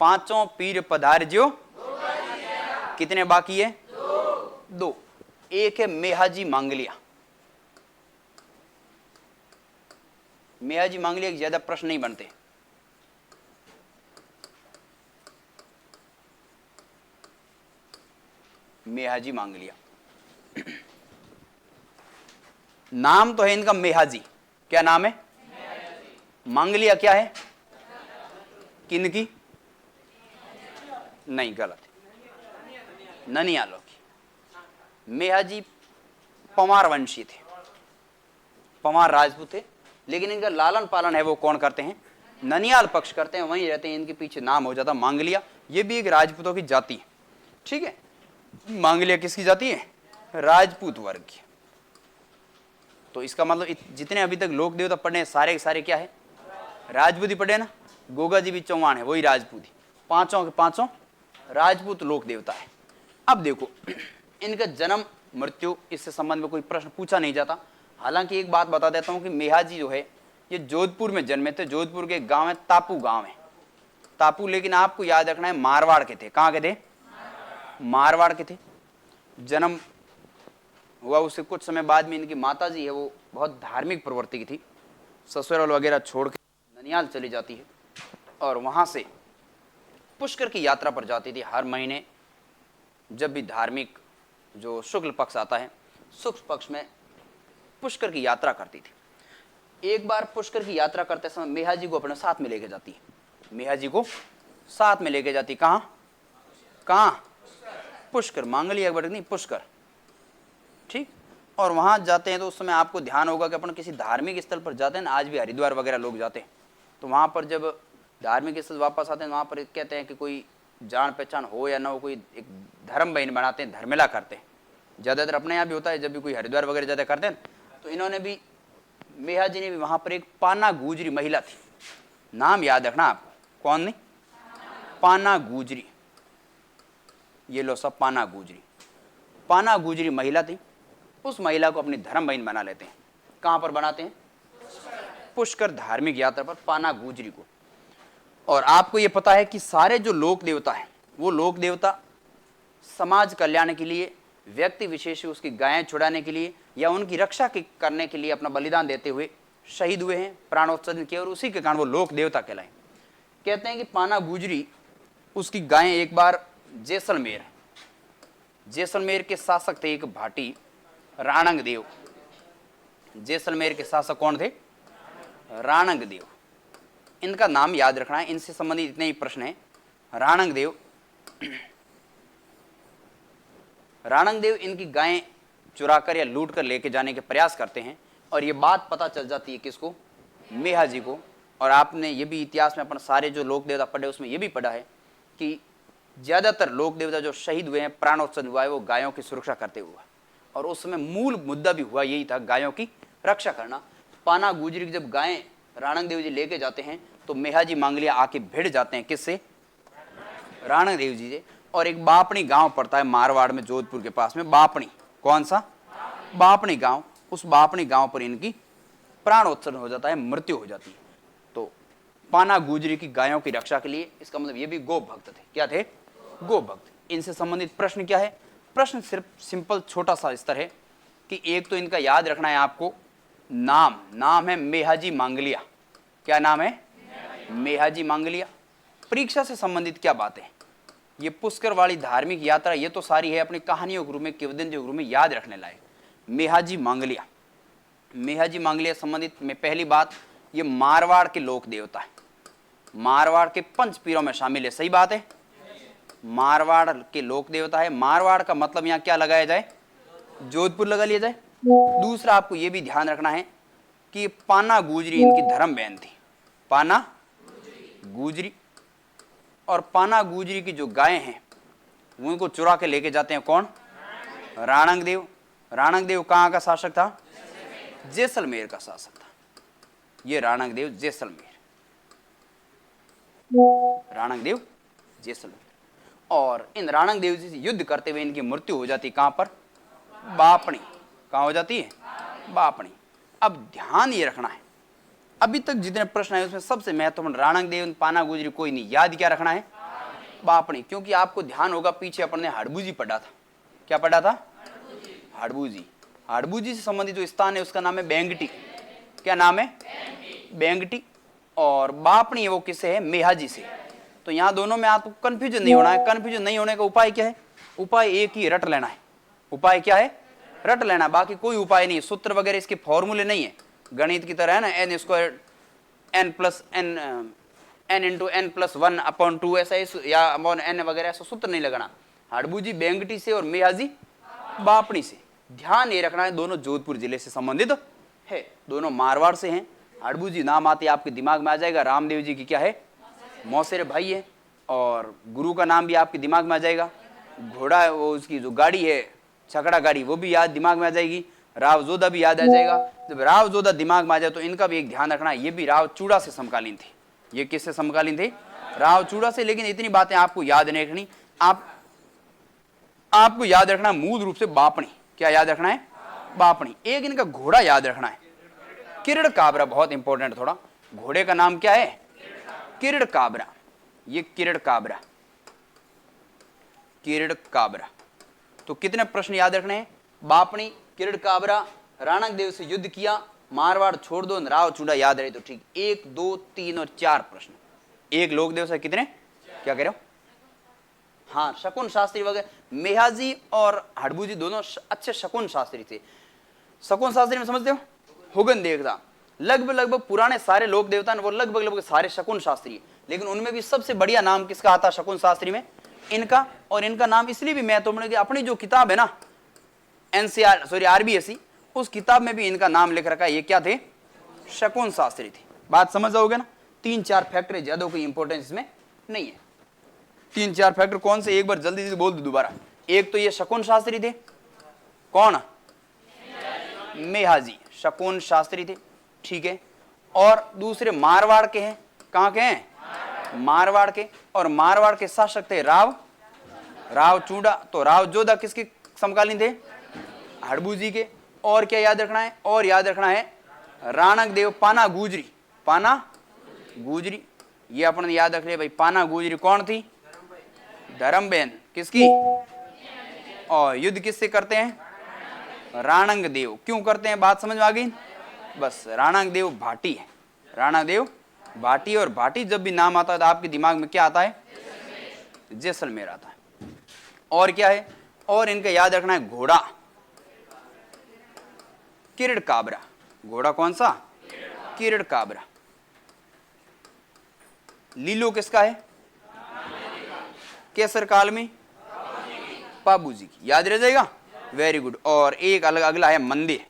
पांचों पीर पधार्यो, कितने बाकी है? दो। एक है मेहाजी मांगलिया। मेहाजी मांगलिया के ज्यादा प्रश्न नहीं बनते। मेहाजी मांगलिया नाम तो है इनका मेहाजी। क्या नाम है? मांगलिया क्या है? किनकी? नहीं, गलत है, ननियालों की। मेहाजी पवार वंशी थे, पवार राजपूत थे, लेकिन इनका लालन पालन है वो कौन करते हैं? ननियाल पक्ष करते हैं, वहीं रहते हैं। इनके पीछे नाम हो जाता मांगलिया। ये भी एक राजपूतों की जाति है, ठीक है। मांगलिया किसकी जाति है? राजपूत वर्ग की। तो इसका मतलब जितने अभी तक लोक देवता पढ़े हैं सारे के सारे क्या है? राजपूती पढ़े ना। गोगा जी भी चौहान है, वही राजपूती। पांचों के पांचों राजपूत लोक देवता है। अब देखो, इनका जन्म मृत्यु इससे संबंध में कोई प्रश्न पूछा नहीं जाता। हालांकि एक बात बता देता हूं कि मेहाजी जो है ये जोधपुर में जन्मे थे। जोधपुर के गांव है तापू, गांव है तापू, लेकिन आपको याद रखना है मारवाड़ के थे। कहां के थे? मारवाड़ के थे। जन्म हुआ उससे कुछ समय बाद में इनकी माता जी है वो बहुत धार्मिक प्रवृत्ति की थी। ससुराल वगैरह छोड़ के ननियाल चली जाती है और वहां से पुष्कर की यात्रा पर जाती थी। हर महीने जब भी धार्मिक जो शुक्ल पक्ष आता है, शुक्ल पक्ष में पुष्कर की यात्रा करती थी। एक बार पुष्कर की यात्रा करते समय मेहाजी को अपने साथ में लेके जाती है। मेहाजी को साथ में लेके जाती। कहां? कहां? पुष्कर। मांगलिया वर्ग नहीं, पुष्कर, ठीक। और वहां जाते हैं तो उस समय आपको ध्यान होगा कि अपन किसी धार्मिक स्थल पर जाते हैं ना, आज भी हरिद्वार वगैरह लोग जाते हैं, तो वहां पर जब धार्मिक स्थल वापस आते हैं वहां पर कहते हैं कि कोई जान पहचान हो या ना हो, कोई एक धर्म बहन बनाते हैं, धर्मेला करते हैं। ज्यादातर अपने यहाँ भी होता है, जब भी कोई हरिद्वार वगैरह ज्यादा करते हैं। तो इन्होंने भी, मेहाजी ने भी वहां पर एक पाना गुजरी महिला थी, नाम याद रखना आपको। कौन? नहीं, पाना गुजरी। ये लो सब, पाना गुजरी। पाना गुजरी महिला थी। उस महिला को अपनी धर्म बहन बना लेते हैं। कहां पर बनाते हैं? पुष्कर धार्मिक यात्रा पर पाना गुजरी को। और आपको यह पता है कि सारे जो लोक देवता हैं वो लोक देवता समाज कल्याण के लिए, व्यक्ति विशेष उसकी गायें छुड़ाने के लिए या उनकी रक्षा करने के लिए अपना बलिदान देते हुए शहीद हुए हैं, प्राणोत्सर्जन किए, और उसी के कारण वो लोक देवता कहलाए। कहते हैं कि पाना गुजरी उसकी गायें एक बार जैसलमेर के शासक थे एक भाटी राणंग देव। जैसलमेर के शासक कौन थे? राणंग देव। इनका नाम याद रखना है, इनसे संबंधित इतने ही प्रश्न हैं। राणंग देव, राणंग देव इनकी गायें चुराकर या लूट कर लेके जाने के प्रयास करते हैं और ये बात पता चल जाती है किसको? मेहाजी को। और आपने ये भी इतिहास में अपन सारे जो लोक देवता पढ़े उसमें ये भी पढ़ा है कि ज्यादातर लोक देवता जो शहीद हुए हैं, प्राणोत्सर्जन हुआ है, वो गायों की सुरक्षा करते हुए। और उस समय मूल मुद्दा भी हुआ यही था, गायों की रक्षा करना। पाना गुजरी की जब गायें राणंग देव जी लेके जाते हैं तो मेहाजी मांगलिया आके भिड़ जाते हैं। किससे? राणंग देव जी से। और एक बापणी गांव पड़ता है मारवाड़ में, जोधपुर के पास में बापणी। कौन सा? बापणी गांव। उस बापणी गांव पर इनकी प्राणोत्सर्जन हो जाता है, मृत्यु हो जाती है। तो पाना गुजरी की गायों की रक्षा के लिए, इसका मतलब ये भी गो भक्त थे। क्या थे? गो भक्त। इनसे संबंधित प्रश्न क्या है? प्रश्न सिर्फ सिंपल छोटा सा स्तर है कि एक तो इनका याद रखना है आपको, नाम है मेहाजी मांगलिया। क्या नाम है? मेहाजी मांगलिया। परीक्षा से संबंधित क्या बातें? ये पुष्कर वाली धार्मिक यात्रा ये तो सारी है अपनी कहानियों के रूप में, किंवदंती के रूप में याद रखने लायक। मेहाजी मांगलिया, मेहाजी मांगलिया संबंधित में पहली बात, ये मारवाड़ के लोक देवता है, मारवाड़ के पंच पीरों में शामिल है। सही बात है, मारवाड़ के लोक देवता है। मारवाड़ का मतलब यहाँ क्या लगाया जाए? जोधपुर लगा लिया जाए। दूसरा आपको यह भी ध्यान रखना है कि पाना गुजरी इनकी धर्म बहन थी, पाना गुजरी। और पाना गुजरी की जो गायें हैं उनको चुरा के लेके जाते हैं कौन? राणंग देव। राणंग देव कहाँ का शासक था? जैसलमेर का शासक था। ये राणंग देव जैसलमेर, राणंग देव जैसलमेर। और इन राणंग देव जी से युद्ध करते हुए इनकी मृत्यु हो जाती। कहां पर? बापणी। कहां हो जाती है? बापणी। अब ध्यान ये रखना है, अभी तक जितने प्रश्न आए उसमें सबसे महत्वपूर्ण राणंग देव पाना गुजरी कोई नहीं, याद क्या रखना है? बापणी, क्योंकि आपको ध्यान होगा पीछे अपन ने हड़बूजी पढ़ा था। क्या पढ़ा था? हड़बूजी। हड़बूजी से संबंधित जो स्थान है उसका नाम है बेंगटी। क्या नाम है? बेंगटी। और बापणी वो किससे है? मेहाजी से। तो यहाँ दोनों में आपको कंफ्यूजन नहीं होना है। कंफ्यूजन नहीं होने का उपाय क्या है? उपाय एक ही, रट लेना है। उपाय क्या है? रट लेना, बाकी कोई उपाय नहीं। सूत्र वगैरह इसके फॉर्मूले नहीं है, गणित की तरह है ना, n square n plus n n into n plus 1/2 ऐसा या अपॉन एन वगैरह ऐसा सूत्र नहीं लगाना। हड़बूजी बेंगटी से और मेहाजी बापणी से। ध्यान ये रखना है दोनों जोधपुर जिले से संबंधित है, दोनों मारवाड़ से हैं। हड़बूजी नाम आते आपके दिमाग में आ जाएगा, रामदेव जी की क्या है? मौसेरे भाई है। और गुरु का नाम भी आपके दिमाग में आ जाएगा। घोड़ा वो उसकी जो गाड़ी है छकड़ा गाड़ी वो भी याद दिमाग में आ जाएगी। राव जोधा भी याद आ जाएगा। जब राव जोधा दिमाग में आ जाए तो इनका भी एक ध्यान रखना, ये भी राव चूड़ा से समकालीन थे। ये किससे समकालीन थे? राव चूड़ा से। लेकिन इतनी बातें आपको याद नहीं रखनी, आपको याद रखना मूल रूप से बापणी। क्या याद रखना है? बापणी। एक इनका घोड़ा याद रखना है, किरण काबरा, बहुत इंपॉर्टेंट थोड़ा। घोड़े का नाम क्या है? किरण काबरा। ये किरण काबरा, किरण काबरा। तो कितने प्रश्न याद रखने हैं? बापणी, किरण काबरा, राणक देव से युद्ध किया, मारवाड़ छोड़ दो, राव चूड़ा याद रहे तो ठीक। 1 2 3 और 4 प्रश्न। एक लोकदेव से कितने? क्या कह रहे हो? हाँ, शकुन शास्त्री वगैरह। मेहाजी और हड़बूजी दोनों अच्छे शकुन शास्त्री थे। शकुन शास्त्री में समझते हो? हुगन देवता। लगभग पुराने सारे लोक देवता वो लगभग सारे शकुन शास्त्री। लेकिन उनमें भी सबसे बढ़िया नाम किसका आता? शकुन शास्त्री में इनका। और इनका नाम इसलिए भी महत्वपूर्ण कि अपनी जो किताब है ना एनसीआर सॉरी आरबीएसई, उस किताब में भी इनका नाम लिख रखा है। ये क्या थे? शकुन शास्त्री थे। बात समझ जाओगे ना? 3-4 फैक्टर, ज्यादा कोई इंपॉर्टेंस इसमें नहीं है। 3-4 फैक्टर कौन से? एक बार जल्दी से बोल दो दोबारा। एक तो ये शकुन शास्त्री थे। कौन? मेहाजी शकुन शास्त्री थे, ठीक है। और दूसरे मारवाड़ के हैं। कहां के हैं? मारवाड़ के। और मारवाड़ के शासक थे राव चूड़ा। तो राव जोधा किसके समकालीन थे? हड़बूजी के। और क्या याद रखना है? और याद रखना है राणक देव पाना गुजरी। पाना गुजरी, ये अपन याद रख ले भाई। पाना गुजरी कौन थी? धर्मबेन। किसकी? और युद्ध किससे करते हैं? राणक देव। क्यों करते हैं? बात समझ में आ गई? बस, राणक देव भाटी है। राणक देव भाटी। और भाटी जब भी नाम आता है तो आपके दिमाग में क्या आता है? जैसलमेर आता है। और क्या है? और इनका याद रखना है घोड़ा किरण काबरा। घोड़ा कौन सा? किरण काबरा। लीलो किसका है? केसर काल में बाबूजी की। याद रह जाएगा? Very good. और एक अलग अगला है मंदिर।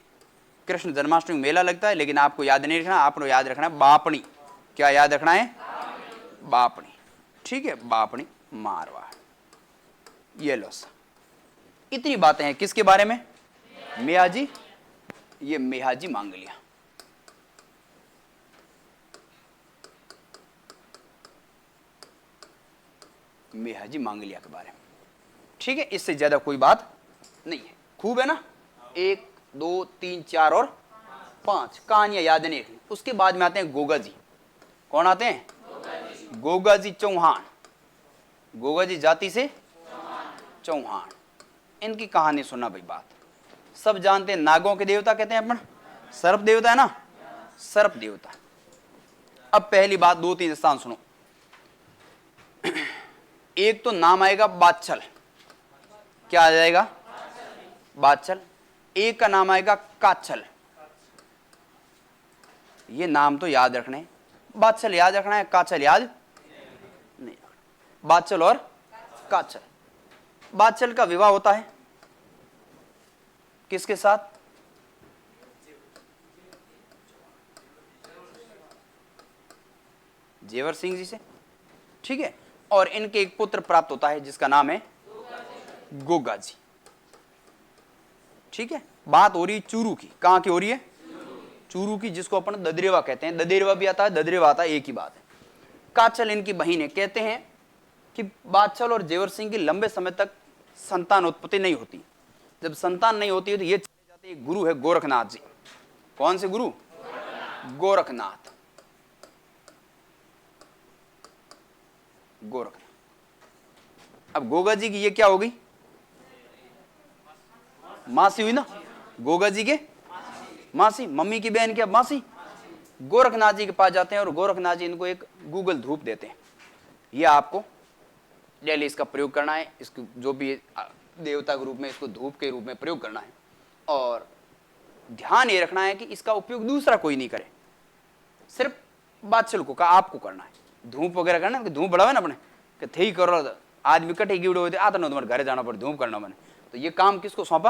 कृष्ण जन्माष्टमी मेला लगता है, लेकिन आपको याद नहीं रखना, आपको याद रखना है बापणी। क्या याद रखना है? बापणी, ठीक है। बापणी मारवाड़। ये लो सा, इतनी बातें हैं किसके बारे में? मेहाजी। ये मेहाजी मांग लिया। मेहाजी मांग लिया के बारे में, ठीक है। इससे ज्यादा कोई बात नहीं है। खूब है ना? 1 2 3 4 और 5 कहानियां याद नहीं रखनी। उसके बाद में आते हैं गोगा जी। कौन आते हैं? गोगा जी चौहान। गोगा जी जाति से चौहान। इनकी कहानी सुनना भाई। बात सब जानते हैं, नागों के देवता कहते हैं अपन। सर्प देवता है ना? सर्प देवता। अब पहली बात 2-3 स्थान सुनो। एक तो नाम आएगा बादचल। क्या आ जाएगा? बादचल। एक का नाम आएगा काचल। ये नाम तो याद रखने। बादचल याद रखना है, काचल याद नहीं रखना। बादचल और काचल। बादचल का विवाह होता है किसके साथ? जेवर सिंह जी से, ठीक है। और इनके एक पुत्र प्राप्त होता है जिसका नाम है गोगा जी, ठीक है। बात हो रही चूरू की। कहां की हो रही है? चूरू की, जिसको अपन ददरेवा कहते हैं। ददेरवा भी आता है, ददरेवा आता है, एक ही बात है। काचल इनकी बहन है। कहते हैं कि बादशाह और जेवर सिंह की लंबे समय तक संतान उत्पत्ति नहीं होती। जब संतान नहीं होती है तो ये चले जाते हैं, गुरु है गोरखनाथ जी। कौन से गुरु? गोरखनाथ। अब गोगा जी की ये क्या हो गई, मासी हुई ना, गोगा जी के मासी, मम्मी की बहन क्या मासी। गोरखनाथ जी के पास जाते हैं और गोरखनाथ जी इनको एक गूगल धूप देते हैं, ये आपको डेली इसका प्रयोग करना है, इसको जो भी देवता के रूप में इसको धूप के रूप में प्रयोग करना है, और ध्यान ये रखना है कि इसका उपयोग दूसरा कोई नहीं करे, सिर्फ बादशाह को का आपको करना है। धूप वगैरह करना है, धूप बढ़ावे ना अपने कि थे ही करो, आदमी कटे गिवड़े होते आता ना तुम्हारे घर जाना पड़े धूप करना मैंने, तो ये काम किसको सौंपा,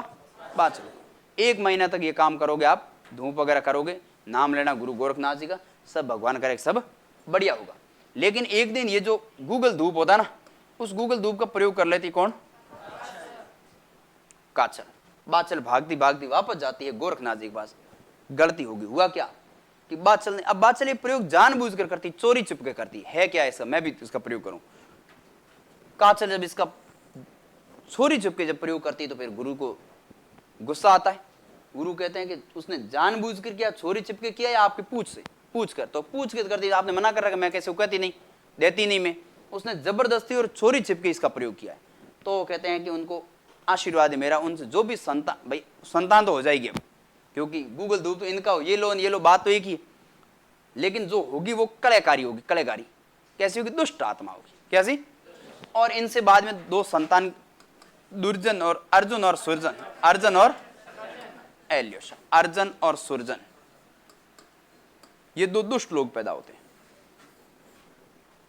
बादशाह। 1 महीना तक ये काम करोगे आप, धूप वगैरह करोगे, नाम लेना गुरु गोरखनाथ जी का, सब भगवान करे सब बढ़िया होगा। लेकिन एक दिन ये जो गूगल धूप होता ना, उस गूगल धूप का प्रयोग कर लेती कौन, काचल। बादशाह भागती भागती वापस जाती है गोरखनाथ जी के पास, गलती होगी, हुआ क्या कि बादशाह ने, अब बादशाह ये प्रयोग जानबूझकर करती, चोरी चुपके करती है क्या ऐसा, मैं भी इसका प्रयोग करूं। काचल जब इसका चोरी चुपके जब प्रयोग करती है तो फिर गुरु को गुस्सा आता है। गुरु कहते हैं कि उसने जानबूझकर किया, चोरी चिपके किया, या आपकी पूछ से पूछ कर, तो पूछ के करती, आपने मना कर रखा, मैं कैसे कहती नहीं, देती नहीं मैं, उसने जबरदस्ती और चोरी छिपके इसका प्रयोग किया है। तो कहते हैं कि उनको आशीर्वाद है मेरा, उनसे जो भी संतान, भाई संतान तो हो जाएगी अब, क्योंकि गूगल धूप तो इनका हो, ये लो बात तो एक ही, लेकिन जो होगी वो कलेकारी होगी, कलेकारी कैसी होगी, दुष्ट आत्मा होगी, कैसी। और इनसे बाद में 2 संतान, दुर्जन और अर्जुन और सुरजन, अर्जुन और एल्योशा, अर्जुन और सुरजन, ये 2 दुष्ट लोग पैदा होते हैं।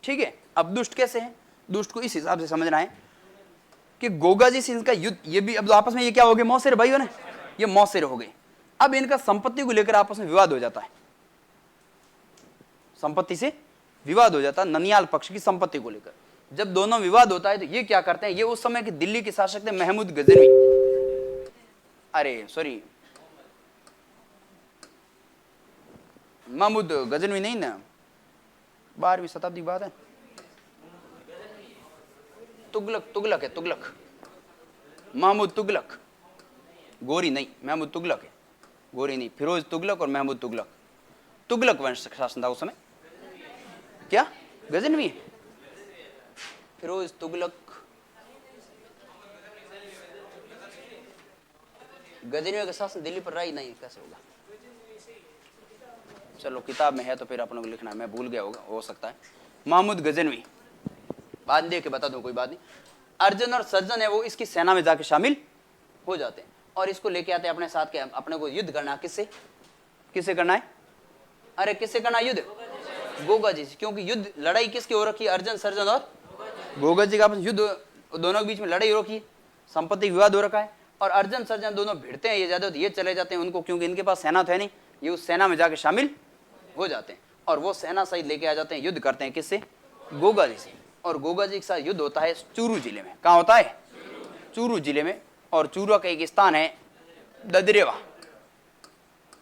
ठीक है, अब दुष्ट कैसे हैं, दुष्ट को इस हिसाब से समझना है कि गोगा जी से इनका युद्ध, ये भी अब आपस में ये क्या हो गए, मौसेर भाई हो ना, ये मौसेर हो गए। अब इनका संपत्ति को लेकर आपस में विवाद हो जाता है, संपत्ति से विवाद हो जाता है, ननियाल पक्ष की संपत्ति को लेकर। जब दोनों विवाद होता है तो ये क्या करते हैं, ये उस समय के दिल्ली के शासक थे महमूद गजनवी, अरे सॉरी महमूद गजनवी नहीं ना, 12वीं शताब्दी की बात है, तुगलक है, तुगलक, महमूद तुगलक, गोरी नहीं, महमूद तुगलक है, गोरी नहीं, फिरोज तुगलक और महमूद तुगलक, तुगलक वंश शासन था उस समय। क्या गजनवी है, फिरोज तुगलक, गजनवी का शासन दिल्ली पर रहा ही नहीं, कैसे होगा, चलो किताब में है तो फिर अपनों को लिखना है, मैं भूल गया होगा, हो सकता है। महमूद गजनवी, बाद देख के बता दूं, कोई बात नहीं। अर्जुन और सज्जन है वो इसकी सेना में जाके शामिल हो जाते हैं और इसको लेके आते हैं अपने साथ के, अपने को युद्ध करना, किससे, किससे करना है, अरे किससे करना युद्ध, गोगा जी से, क्योंकि युद्ध लड़ाई किसकी हो रखी है, अर्जुन सर्जन और गोगा जी का आपस युद्ध, दोनों के बीच में लड़ाई हो रखी है, संपत्ति विवाद हो रखा है, और अर्जुन सर्जन दोनों भिड़ते हैं, ये ज्यादा ये चले जाते हैं उनको, क्योंकि इनके पास सेना तो है नहीं, ये उस सेना में जाके शामिल हो जाते हैं और वो सेना सहित लेके आ जाते हैं, युद्ध करते हैं किससे, गोगा जी से। और गोगा जी के साथ युद्ध होता है चूरू जिले में, कहाँ होता है, चूरू जिले में, और चूरू का एक स्थान है ददरेवा,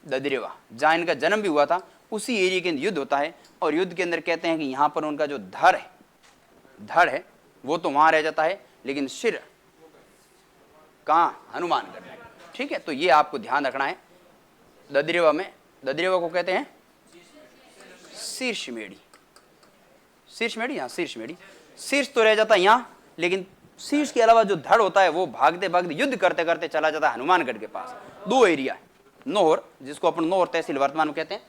ददरेवा जहाँ इनका जन्म भी हुआ था, उसी एरिया के अंदर युद्ध होता है। और युद्ध के अंदर कहते हैं कि यहाँ पर उनका जो धड़ है वो तो वहां रह जाता है, लेकिन सिर कहाँ, हनुमानगढ़ में। ठीक है, तो ये आपको ध्यान रखना है। ददरेवा में, ददरेवा को कहते हैं शीर्षमेढ़ी, शीर्षमेढ़ी, यहाँ शीर्षमेढ़ी, शीर्ष तो रह जाता है यहाँ, लेकिन शीर्ष के अलावा जो धड़ होता है वो भागते भागते युद्ध करते करते चला जाता है हनुमानगढ़ के पास। 2 एरिया है, नौहर जिसको अपन नौहर तहसील वर्तमान में कहते हैं,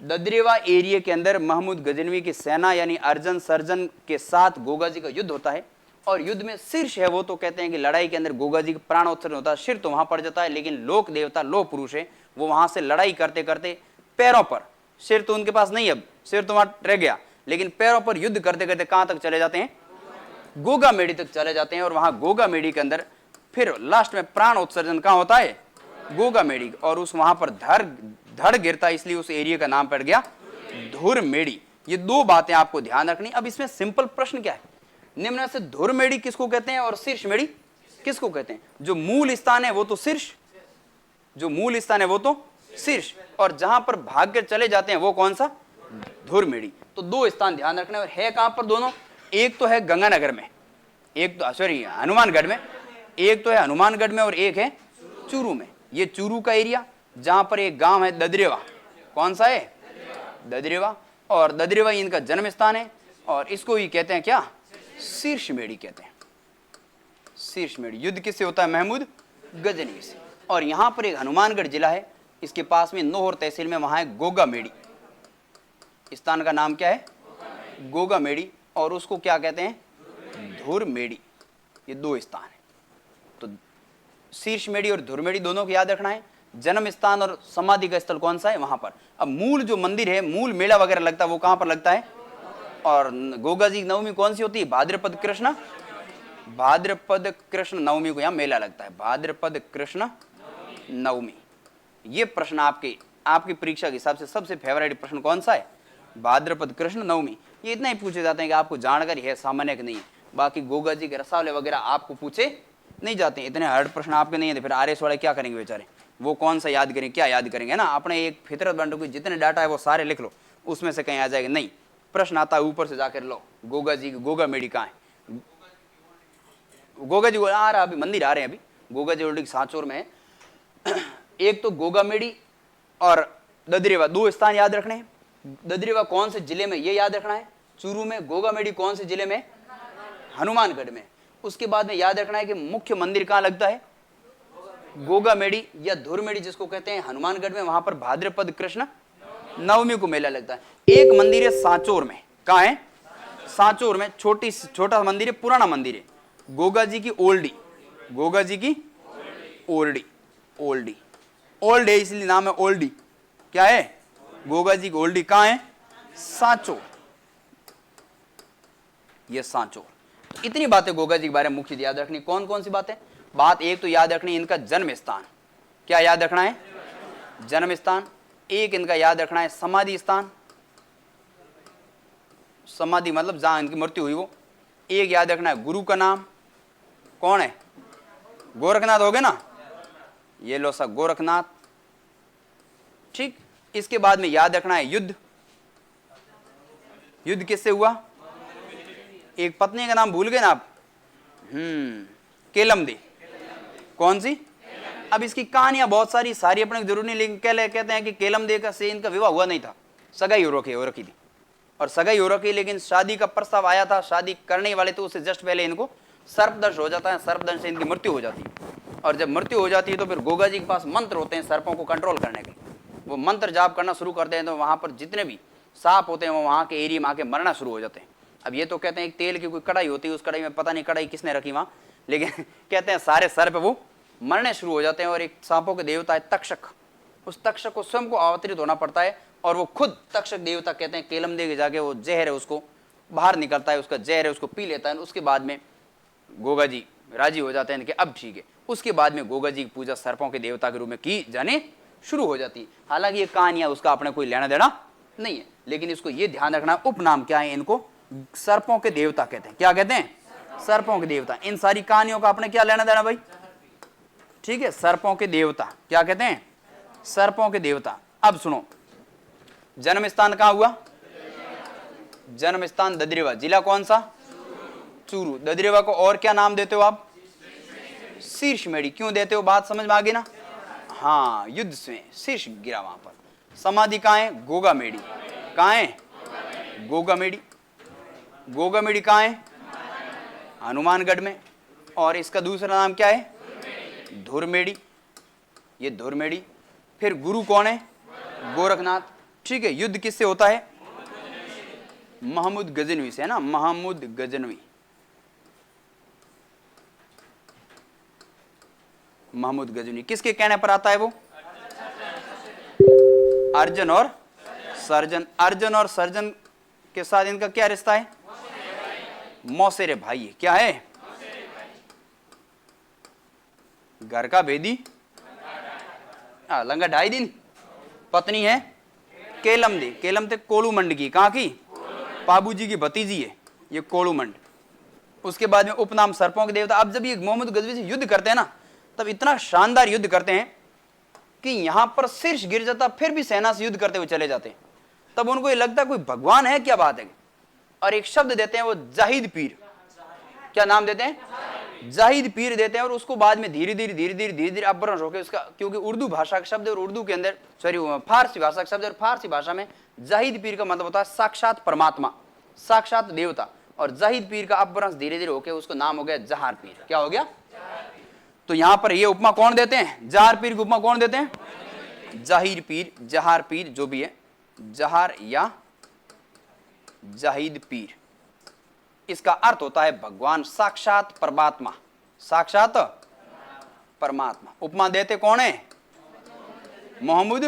ददरेवा एरिया के अंदर महमूद गजनवी की सेना यानी अर्जुन सर्जन के साथ गोगा जी का युद्ध होता है। और युद्ध में शीर्ष है वो तो कहते हैं कि लड़ाई के अंदर गोगा जी का प्राणोत्सर्जन होता है, सिर तो वहां पड़ जाता है, लेकिन लोक देवता लोक पुरुष है वो वहां से लड़ाई करते करते पैरों पर, सिर तो उनके पास नहीं, अब सिर तो वहां रह गया, लेकिन पैरों पर युद्ध करते करते कहां तक चले जाते हैं, गोगा मेड़ी तक चले जाते हैं। और वहां गोगा मेड़ी के अंदर फिर लास्ट में प्राण उत्सर्जन कहां होता है, गोगा मेड़ी, और उस वहां पर धड़ गिरता है, इसलिए उस एरिया का नाम पड़ गया धुर मेड़ी। ये 2 बातें आपको ध्यान रखनी। अब इसमें सिंपल प्रश्न क्या है, निम्न से धुर मेड़ी किसको कहते हैं और शीर्ष मेड़ी किसको कहते हैं। जो मूल स्थान है वो तो शीर्ष, जो मूल स्थान है वो तो शीर्ष, और जहां पर भाग कर चले जाते हैं वो कौन सा, धुर मेड़ी। तो 2 स्थान ध्यान रखने, और है कहां पर दोनों, एक तो है गंगानगर में, एक तो सॉरी हनुमानगढ़ में, एक तो है हनुमानगढ़ में और एक है चूरू में। ये चूरू का एरिया जहां पर एक गांव है ददरेवा, कौन सा है, ददरेवा, और ददरेवा इनका जन्म स्थान है, और इसको ही कहते हैं क्या, शीर्षमेढ़ी कहते हैं। शीर्षमेढ़ी। युद्ध किससे होता है? महमूद गजनवी से। और यहां पर एक हनुमानगढ़ जिला है, इसके पास में नौहर तहसील में, वहां है गोगामेड़ी। स्थान का नाम क्या है? गोगामेड़ी। और उसको क्या कहते हैं? धुरमेड़ी। ये दो स्थान है। तो शीर्षमेढ़ी और धुरमेड़ी दोनों को याद रखना है। जन्म स्थान और समाधि का स्थल कौन सा है? वहां पर। अब मूल जो मंदिर है, मूल मेला वगैरह लगता है, वो कहां पर लगता है? और गोगा जी की नवमी कौन सी होती है? भाद्रपद कृष्ण, भाद्रपद कृष्ण नवमी को यहां मेला लगता है। भाद्रपद कृष्ण नवमी। ये प्रश्न आपकी परीक्षा के हिसाब से सबसे फेवरेट प्रश्न कौन सा है? भाद्रपद कृष्ण नवमी। ये इतना ही पूछे जाते हैं कि आपको जानकारी है, सामान्य कि नहीं है। बाकी गोगा जी के रसावले वगैरह आपको पूछे नहीं जाते हैं। इतने हार्ड प्रश्न आपके नहीं है। फिर आरएस वाले क्या करेंगे बेचारे? वो कौन सा याद करेंगे? क्या याद करेंगे? ना अपने एक फितरत बंटू की जितने डाटा है वो सारे लिख लो, उसमें से कहीं आ जाएगा नहीं। प्रश्न आता है ऊपर से जाकर लो, गोगा जी की गोगामेड़ी कहाँ है? गोगा जी आ रहा, अभी मंदिर आ रहे हैं। अभी गोगा जी ओल्डी सांचौर में है। एक तो गोगामेड़ी और ददरेवा, दो स्थान याद रखने हैं। ददरेवा कौन से जिले में? ये याद रखना है, चूरू में। गोगामेड़ी कौन से जिले में? हनुमानगढ़ में। उसके बाद में याद रखना है कि मुख्य मंदिर कहाँ लगता है? गोगामेड़ी या धुरमेड़ी जिसको कहते हैं, हनुमानगढ़ में। वहां पर भाद्रपद कृष्ण नवमी को मेला लगता है। एक मंदिर है सांचौर में। कहाँ है? सांचौर में। छोटा मंदिर है, पुराना मंदिर है, गोगा जी की ओल्डी। गोगा जी की ओल्डी, ओल्डी ओल्ड है इसलिए नाम है ओल्डी। क्या है? गोगा जी की ओल्डी। कहाँ है? सांचौर। ये सांचौर। इतनी बातें गोगा जी के बारे में मुख्य याद रखनी। कौन कौन सी बातें? बात एक तो याद रखनी, इनका जन्म स्थान। क्या याद रखना है? जन्म स्थान। एक इनका याद रखना है समाधि स्थान। समाधि मतलब जहां इनकी मृत्यु हुई वो। एक याद रखना है गुरु का नाम। कौन है? गोरखनाथ हो गए ना, ये लो सा गोरखनाथ। ठीक। इसके बाद में याद रखना है युद्ध। युद्ध किससे हुआ? एक पत्नी का नाम भूल गए ना आप? केलमदे। कौन सी? अब इसकी कहानियां बहुत सारी अपने को जरूरी नहीं, लेकिन कहते हैं कि केलमदे का से इनका विवाह हुआ नहीं था, सगाई हो रखी थी। और सगाई हो रखी, लेकिन शादी का प्रस्ताव आया था, शादी करने वाले तो उससे जस्ट पहले इनको सर्पदंश हो जाता है। सर्पदंश से इनकी मृत्यु हो जाती है। और जब मृत्यु हो जाती है तो फिर गोगा जी के पास मंत्र होते हैं सर्पों को कंट्रोल करने के। वो मंत्र जाप करना शुरू करते हैं तो वहां पर जितने भी सांप होते हैं वो वहां के एरिया में आके मरना शुरू हो जाते हैं। अब ये तो कहते हैं एक तेल की कोई कढ़ाई होती है, उस कढ़ाई में पता नहीं कढ़ाई किसने रखी वहां, लेकिन कहते हैं सारे सर्प वो मरने शुरू हो जाते हैं। और एक सांपों के देवता है तक्षक, उस तक्षक को स्वयं को अवतरित होना पड़ता है। और वो खुद तक्षक देवता कहते हैं केलमदे के जाके वो जहर है उसको बाहर निकलता है, उसका जहर है उसको पी लेता है। उसके बाद में गोगा जी राजी हो जाते हैं कि अब ठीक है। उसके बाद में गोगा जी की पूजा सर्पों के देवता के रूप में की जाने शुरू हो जाती है। हालांकि ये कहानियां उसका अपने कोई लेना देना नहीं है, लेकिन इसको ये ध्यान रखना उपनाम क्या है, इनको सर्पों के देवता कहते हैं। क्या कहते हैं? सर्पों के देवता। इन सारी कहानियों का अपने क्या लेना देना भाई? ठीक है, सर्पों के देवता। क्या कहते हैं? सर्पों के देवता। अब सुनो, जन्म स्थान कहां हुआ? जन्म स्थान ददरेवा। जिला कौन सा? चूरू। ददरेवा को और क्या नाम देते हो आप? शीर्षमेढ़ी। क्यों देते हो? बात समझ में आ गई ना? हाँ, युद्ध में शीर्ष गिरा वहां पर। समाधि कहां है? गोगामेड़ी। कहां है? गोगामेड़ी। गोगामेड़ी कहां है? हनुमानगढ़ में। और इसका दूसरा नाम क्या है? धुरमेड़ी। ये धुरमेड़ी। फिर गुरु कौन है? गोरखनाथ। ठीक है। युद्ध किससे होता है? महमूद गजनवी से, है ना? महमूद गजनवी। महमूद गजनवी किसके कहने पर आता है वो? अर्जुन और सर्जन। अर्जुन और सर्जन के साथ इनका क्या रिश्ता है? मौसेरे भाई है। क्या है? घर का भेदी लंगा 2.5 दिन। पत्नी है केलमदे। केलमदे कोलूमंड की। कहां की? पाबूजी की भतीजी है ये कोलूमंड। उसके बाद में उपनाम सर्पों के देवता। अब जब ये मोहम्मद गजनवी से युद्ध करते हैं ना, तब इतना शानदार युद्ध करते हैं कि यहां पर शीर्ष गिर जाता, फिर भी सेना से युद्ध करते हुए चले जाते हैं। तब उनको ये लगता कोई भगवान है, क्या बात है। और एक शब्द देते हैं वो जाहिद पीर। क्या नाम देते हैं? जाहिद पीर देते हैं। और उसको बाद में धीरे धीरे अपभ्रंश होकर उसका, क्योंकि उर्दू भाषा का शब्द है और उर्दू के अंदर फारसी भाषा का शब्द है, और फारसी भाषा में जाहिद पीर का मतलब होता है साक्षात परमात्मा, साक्षात देवता। और जाहिद पीर का अपभ्रंश धीरे धीरे होकर उसको नाम हो गया जहार पीर। क्या हो गया? तो यहां पर ये उपमा कौन देते हैं? जहार पीर की उपमा कौन देते हैं? जाहिर पीर, जहार पीर जो भी है, जहार या जाहिद पीर। इसका अर्थ होता है भगवान साक्षात परमात्मा, साक्षात परमात्मा। उपमा देते कौन है? मोहम्मद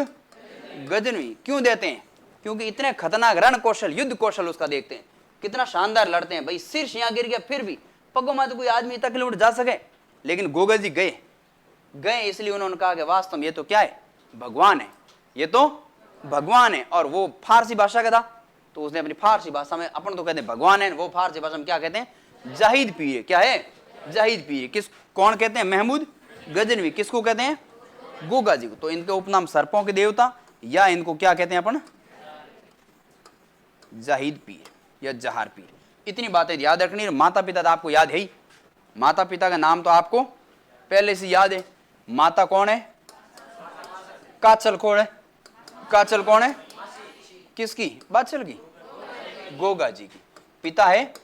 गजनवी। क्यों देते हैं? क्योंकि इतने खतरनाक रण कौशल, युद्ध कौशल उसका देखते हैं, कितना शानदार लड़ते हैं भाई। शीर्ष यहां गिर गया, फिर भी पगों में तो कोई आदमी इतना किलोमीटर जा सके, लेकिन गोगा जी गए इसलिए उन्होंने कहा कि वास्तव में ये तो क्या है? भगवान है, ये तो भगवान है। और वो फारसी भाषा का था, तो उसने अपनी फारसी भाषा में, अपन तो कहते हैं भगवान है, वो फारसी भाषा में क्या कहते हैं? जाहिद पीर। क्या है? जाहिद पीर। किस, कौन कहते हैं? महमूद गजनवी। किसको कहते हैं? गोगा जी को। तो इनके उपनाम सर्पों के देवता, या इनको क्या कहते हैं अपन? जाहिद पीर या जहार पीर। इतनी बातें याद रखनी। माता पिता तो आपको याद है ही, माता पिता का नाम तो आपको पहले से याद है। माता कौन है? काचल कौन है? काचल कौन है? किसकी? बादशाह की, गोगा जी की। पिता है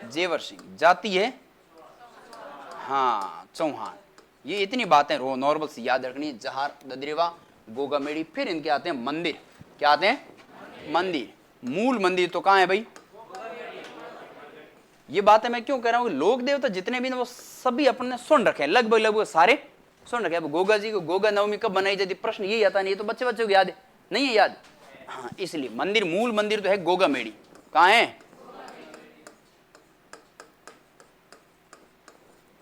जेवर सिंह, जाति है हाँ चौहान। ये इतनी बातें रो नॉर्मल सी याद रखनी। जहार, ददरेवा, गोगा मेड़ी। फिर इनके आते हैं मंदिर। क्या आते हैं? मंदिर। मूल मंदिर तो कहां है भाई? ये बातें मैं क्यों कह रहा हूं? लोक देवता जितने भी ना वो सभी अपने सुन रखे हैं, लगभग लगभग सारे सुन रखे हैं। गोगा जी को गोगा नवमी कब बनाई जाती? प्रश्न यही आता नहीं, तो बच्चे बच्चों को याद है नहीं है? याद हाँ, इसलिए मंदिर, मूल मंदिर तो है गोगा मेड़ी। कहां है?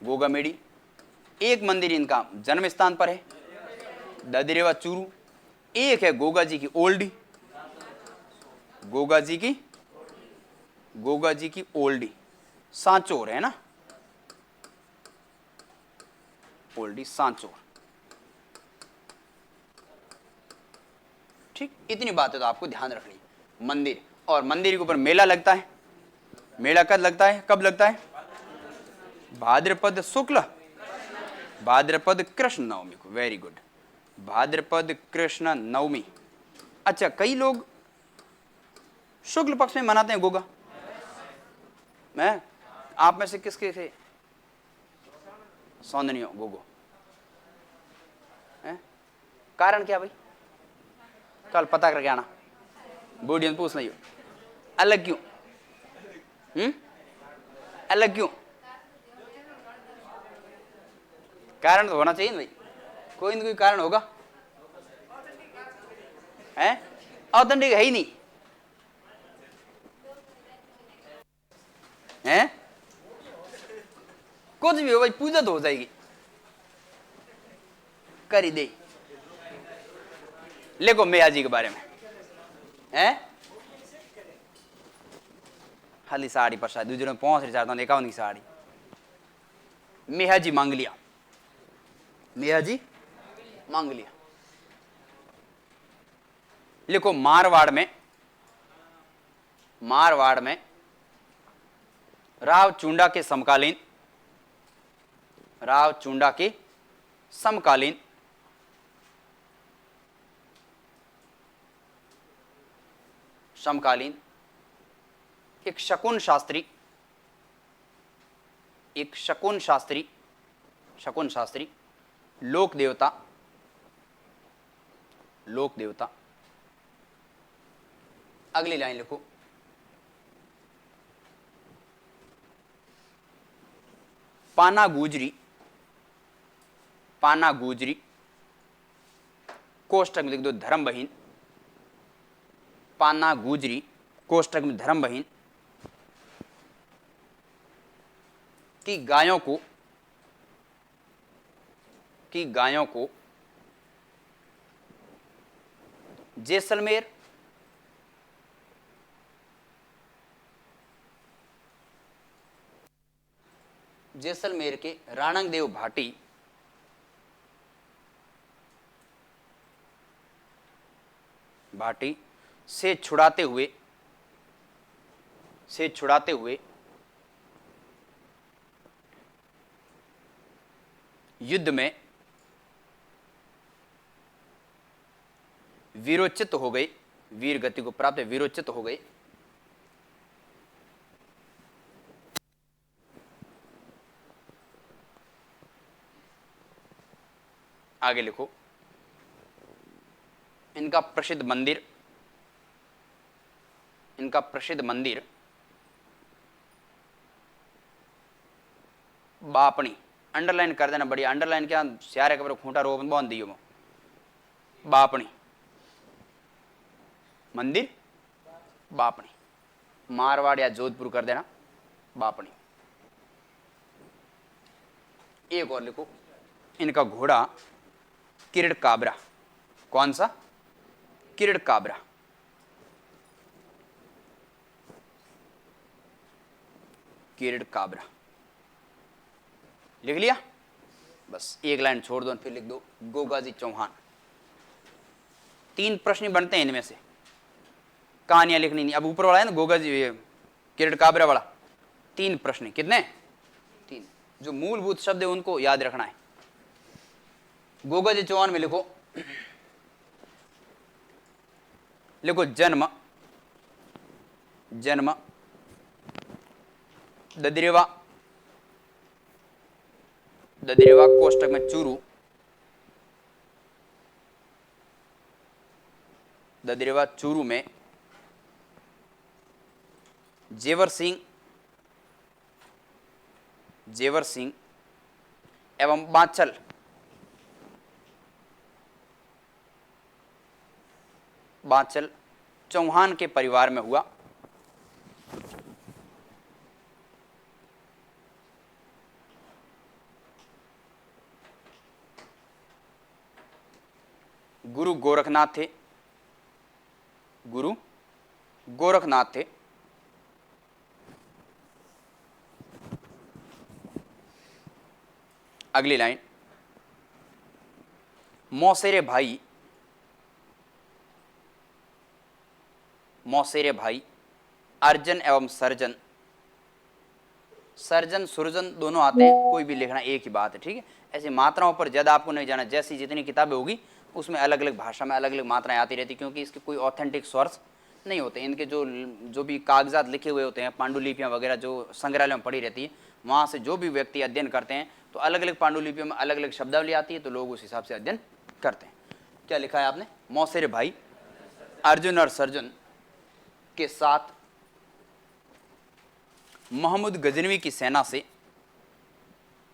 गोगा मेड़ी। एक मंदिर इनका जन्म स्थान पर है, ददरेवा चूरू। एक है गोगा जी की ओल्डी, गोगा जी की ओल्डी, सांचोर है ना, ओल्डी सांचोर। ठीक, इतनी बातें तो आपको ध्यान रखनी। मंदिर, और मंदिर के ऊपर मेला लगता है। मेला कब लगता है? कब लगता है? भाद्रपद शुक्ल, भाद्रपद कृष्ण नवमी को। वेरी गुड, भाद्रपद कृष्ण नवमी। अच्छा, कई लोग शुक्ल पक्ष में मनाते हैं गोगा। मैं आप में से किसके थे? सौंदनियो गोगो है? कारण क्या भाई? कल पता करके आना, बूढ़ियों पूछ नहीं हो अलग क्यों? अलग क्यों? कारण तो होना चाहिए ना भाई, कोई ना कोई कारण होगा। है ऑथेंटिक है ही नहीं है? कुछ भी हो भाई, पूजा तो हो जाएगी, कर ही दे। लेको मैया जी के बारे में है, खाली साड़ी पर शायद दूसरे में 5,51 की साड़ी। मेहा जी मांग लिया, मेहा जी मांग लिया। लिखो मारवाड़ में राव चुंडा के समकालीन, राव चुंडा के समकालीन एक शकुन शास्त्री लोक देवता अगली लाइन लिखो, पाना गुजरी कोष्टक में लिख दो धर्म बहीन, पाना गुजरी कोष्टक में धर्म बहीन की गायों को जैसलमेर के राणंग देव भाटी से छुड़ाते हुए युद्ध में वीरोचित हो गए, वीर गति को प्राप्त वीरोचित हो गए आगे लिखो, इनका प्रसिद्ध मंदिर, इनका प्रसिद्ध मंदिर बापणी, अंडरलाइन कर देना, बढ़िया अंडरलाइन क्या सारे कबर खूंटा रोक बांध दियो, बापणी मंदिर, बापणी, मारवाड़ या जोधपुर कर देना, बापणी। एक और लिखो, इनका घोड़ा किरण काबरा, कौन सा? किरण काबरा, किरण काबरा, लिख लिया? बस एक लाइन छोड़ दो, फिर लिख दो गोगाजी चौहान। 3 प्रश्न बनते हैं इनमें से, कहानियां लिखनी नहीं। अब ऊपर वाला है ना गोगाजी किरण काबरा वाला, 3 प्रश्न, कितने? 3। जो मूलभूत शब्द है उनको याद रखना है। गोगाजी चौहान में लिखो, लिखो जन्म, जन्म ददरेवा, ददरेवा कोष्टक में चूरू, ददरेवा चूरू में जेवर सिंह, जेवर सिंह एवं बांचल, बांचल चौहान के परिवार में हुआ। गुरु गोरखनाथ थे, गुरु गोरखनाथ थे। अगली लाइन, मौसेरे भाई, मौसेरे भाई अर्जन एवं सर्जन, सर्जन सुरजन दोनों आते हैं, कोई भी लिखना एक ही बात है, ठीक है। ऐसी मात्राओं पर ज्यादा आपको नहीं जाना, जैसी जितनी किताबें होगी उसमें अलग अलग भाषा में अलग अलग मात्राएं आती रहती, क्योंकि इसके कोई ऑथेंटिक सोर्स नहीं होते। इनके जो भी कागजात लिखे हुए होते हैं, पांडुलिपियां वगैरह जो संग्रहालय में पड़ी रहती है, वहाँ से जो भी व्यक्ति अध्ययन करते हैं तो अलग अलग पांडुलिपियों में अलग अलग शब्दावली आती है, तो लोग उस हिसाब से अध्ययन करते हैं। क्या लिखा है आपने? मौसेरे भाई अर्जुन और सर्जन के साथ महमूद गजनवी की सेना से,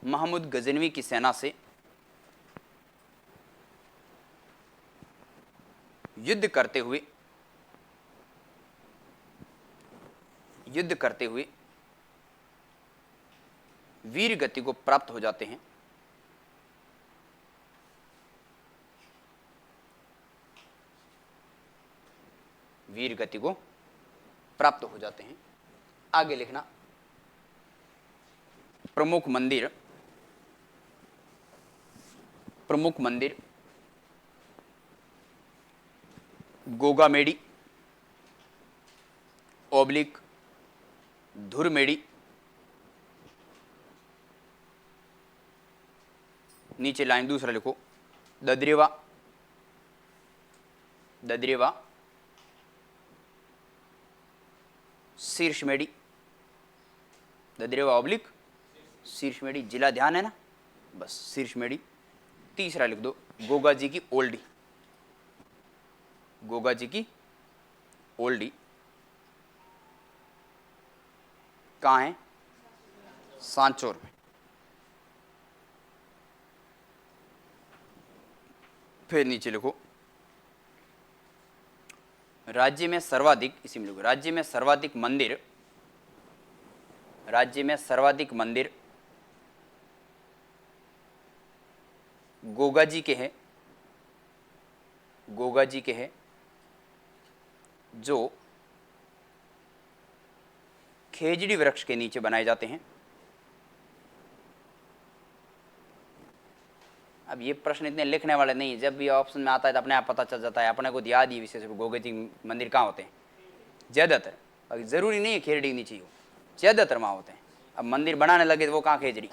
महमूद गजनवी की सेना से युद्ध करते हुए, युद्ध करते हुए वीर गति को प्राप्त हो जाते हैं। वीर गति को प्राप्त हो जाते हैं। आगे लिखना, प्रमुख मंदिर, प्रमुख मंदिर गोगामेड़ी, ओब्लिक धुरमेड़ी, नीचे लाइन दूसरा लिखो, ददरेवा, ददरेवा शीर्षमेड़ी, ददरेवा ओब्लिक शीर्षमेड़ी, जिला ध्यान है ना, बस शीर्षमेड़ी। तीसरा लिख दो गोगा जी की ओल्डी, गोगा जी की ओल्डी कहाँ है? सांचौर में। फिर नीचे लिखो, राज्य में सर्वाधिक, इसी में लिखो, राज्य में सर्वाधिक मंदिर, राज्य में सर्वाधिक मंदिर गोगा जी के हैं, गोगा जी के हैं, जो खेजड़ी वृक्ष के नीचे बनाए जाते हैं। अब ये प्रश्न इतने लिखने वाले नहीं, जब भी ऑप्शन में आता है तो अपने आप पता चल जाता है, अपने को याद ही विशेष गोगा जी मंदिर कहाँ होते हैं ज्यादातर। अब जरूरी नहीं है खेजड़ी के नीचे हो, ज्यादातर वहाँ होते हैं। अब मंदिर बनाने लगे तो वो कहाँ खेजड़ी,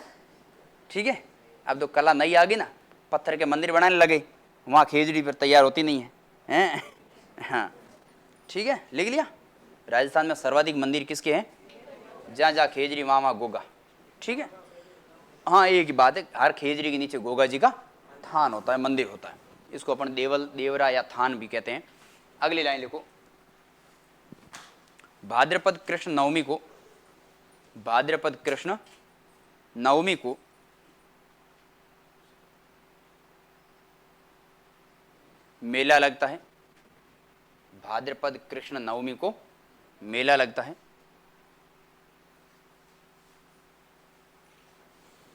ठीक है। अब तो कला नई आ गई ना, पत्थर के मंदिर बनाने लगे, वहाँ खेजड़ी पर तैयार होती नहीं है, हैं? हाँ ठीक है, लिख लिया। राजस्थान में सर्वाधिक मंदिर किसके हैं? जहाँ जहाँ खेजड़ी वहाँ वहाँ गोगा, ठीक है। हाँ एक ही बात है, हर खेजड़ी के नीचे गोगा जी का थान होता है, मंदिर होता है। इसको अपन देवल, देवरा या थान भी कहते हैं। अगली लाइन लिखो, भाद्रपद कृष्ण नवमी को, भाद्रपद कृष्ण नवमी को मेला लगता है। भाद्रपद कृष्ण नवमी को मेला लगता है।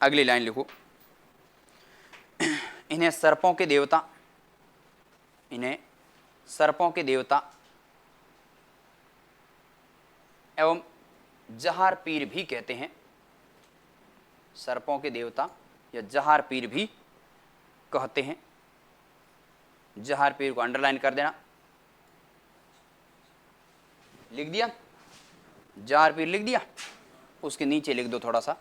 अगली लाइन लिखो, इन्हें सर्पों के देवता, इन्हें सर्पों के देवता एवं जहार पीर भी कहते हैं। सर्पों के देवता या जहार पीर भी कहते हैं। जहार पीर को अंडरलाइन कर देना, लिख दिया, जहार पीर लिख दिया। उसके नीचे लिख दो थोड़ा सा,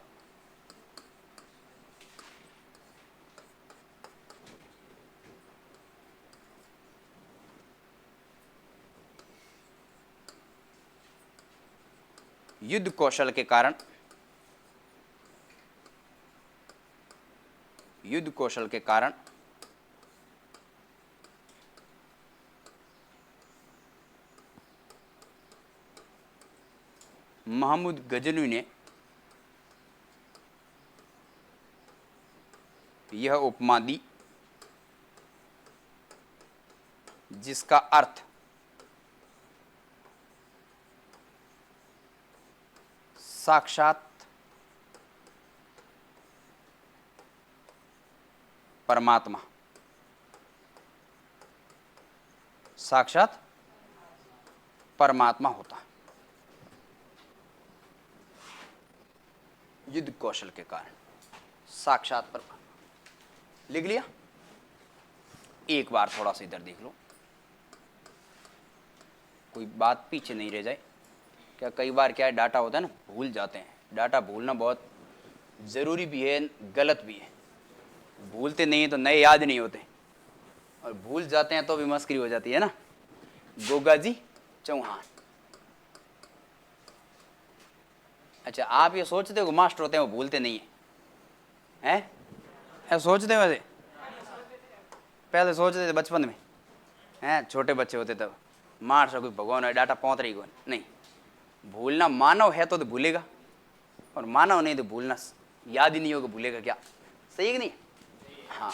युद्ध कौशल के कारण, युद्ध कौशल के कारण महमूद गजनवी ने यह उपमा दी जिसका अर्थ साक्षात परमात्मा, साक्षात परमात्मा होता है। युद्ध कौशल के कारण साक्षात परमात्मा लिख लिया। एक बार थोड़ा सा इधर देख लो, कोई बात पीछे नहीं रह जाए। क्या कई बार क्या है, डाटा होता है ना, भूल जाते हैं। डाटा भूलना बहुत ज़रूरी भी है, गलत भी है। भूलते नहीं है तो नए याद नहीं होते, और भूल जाते हैं तो भी मस्करी हो जाती है ना। गोगा जी चौहान, अच्छा आप ये सोचते हो मास्टर होते हैं वो भूलते नहीं है, हैं? ऐसा सोचते हो? वैसे पहले सोचते थे बचपन में, हैं? छोटे बच्चे होते तब मास्टर कोई भगवान है, डाटा पहुँच रही कौन नहीं। भूलना मानव है तो भूलेगा, और मानव नहीं तो भूलना याद ही नहीं होगा, भूलेगा क्या? सही है कि नहीं? हाँ,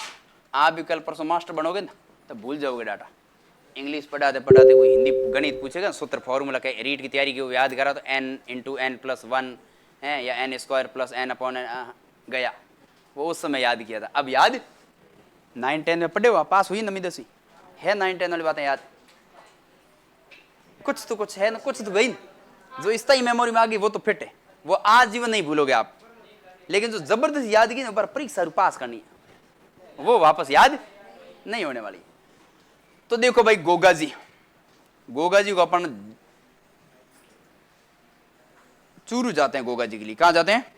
आप भी कल परसों मास्टर बनोगे ना तो भूल जाओगे डाटा। इंग्लिश पढ़ाते पढ़ाते कोई हिंदी गणित पूछेगा, सूत्र फॉर्मूला का रीट की तैयारी की वो याद करा तो n into n plus one है या n square plus n upon गया, वो उस समय याद किया था। अब याद 9-10 में पढ़े हुआ, पास हुई 9वीं-10वीं है, 9-10 वाली बातें याद कुछ तो कुछ है ना, कुछ तो गई। जो स्थायी मेमोरी में आ गई वो तो फिट है, वो आज जीवन नहीं भूलोगे आप। लेकिन जो जबरदस्त याद की ना, पर परीक्षा पास करनी है, वो वापस याद नहीं होने वाली। तो देखो भाई, गोगा जी, गोगा जी को अपन चूरू जाते हैं। गोगा जी के लिए कहां जाते हैं?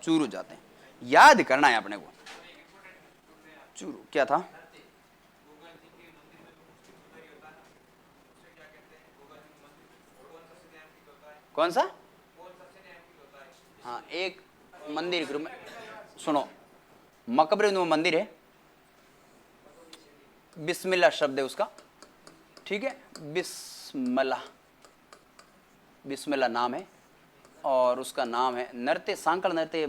चूरू जाते हैं। याद करना है अपने को। चूरू क्या था? कौन सा? हाँ, एक मंदिर ग्रुप में सुनो, मकबरे में मंदिर है, बिस्मिल्लाह शब्द है उसका, ठीक है? बिस्मिल्लाह, बिस्मिल्लाह नाम है, और उसका नाम है नृत्य, सांकल नृत्य।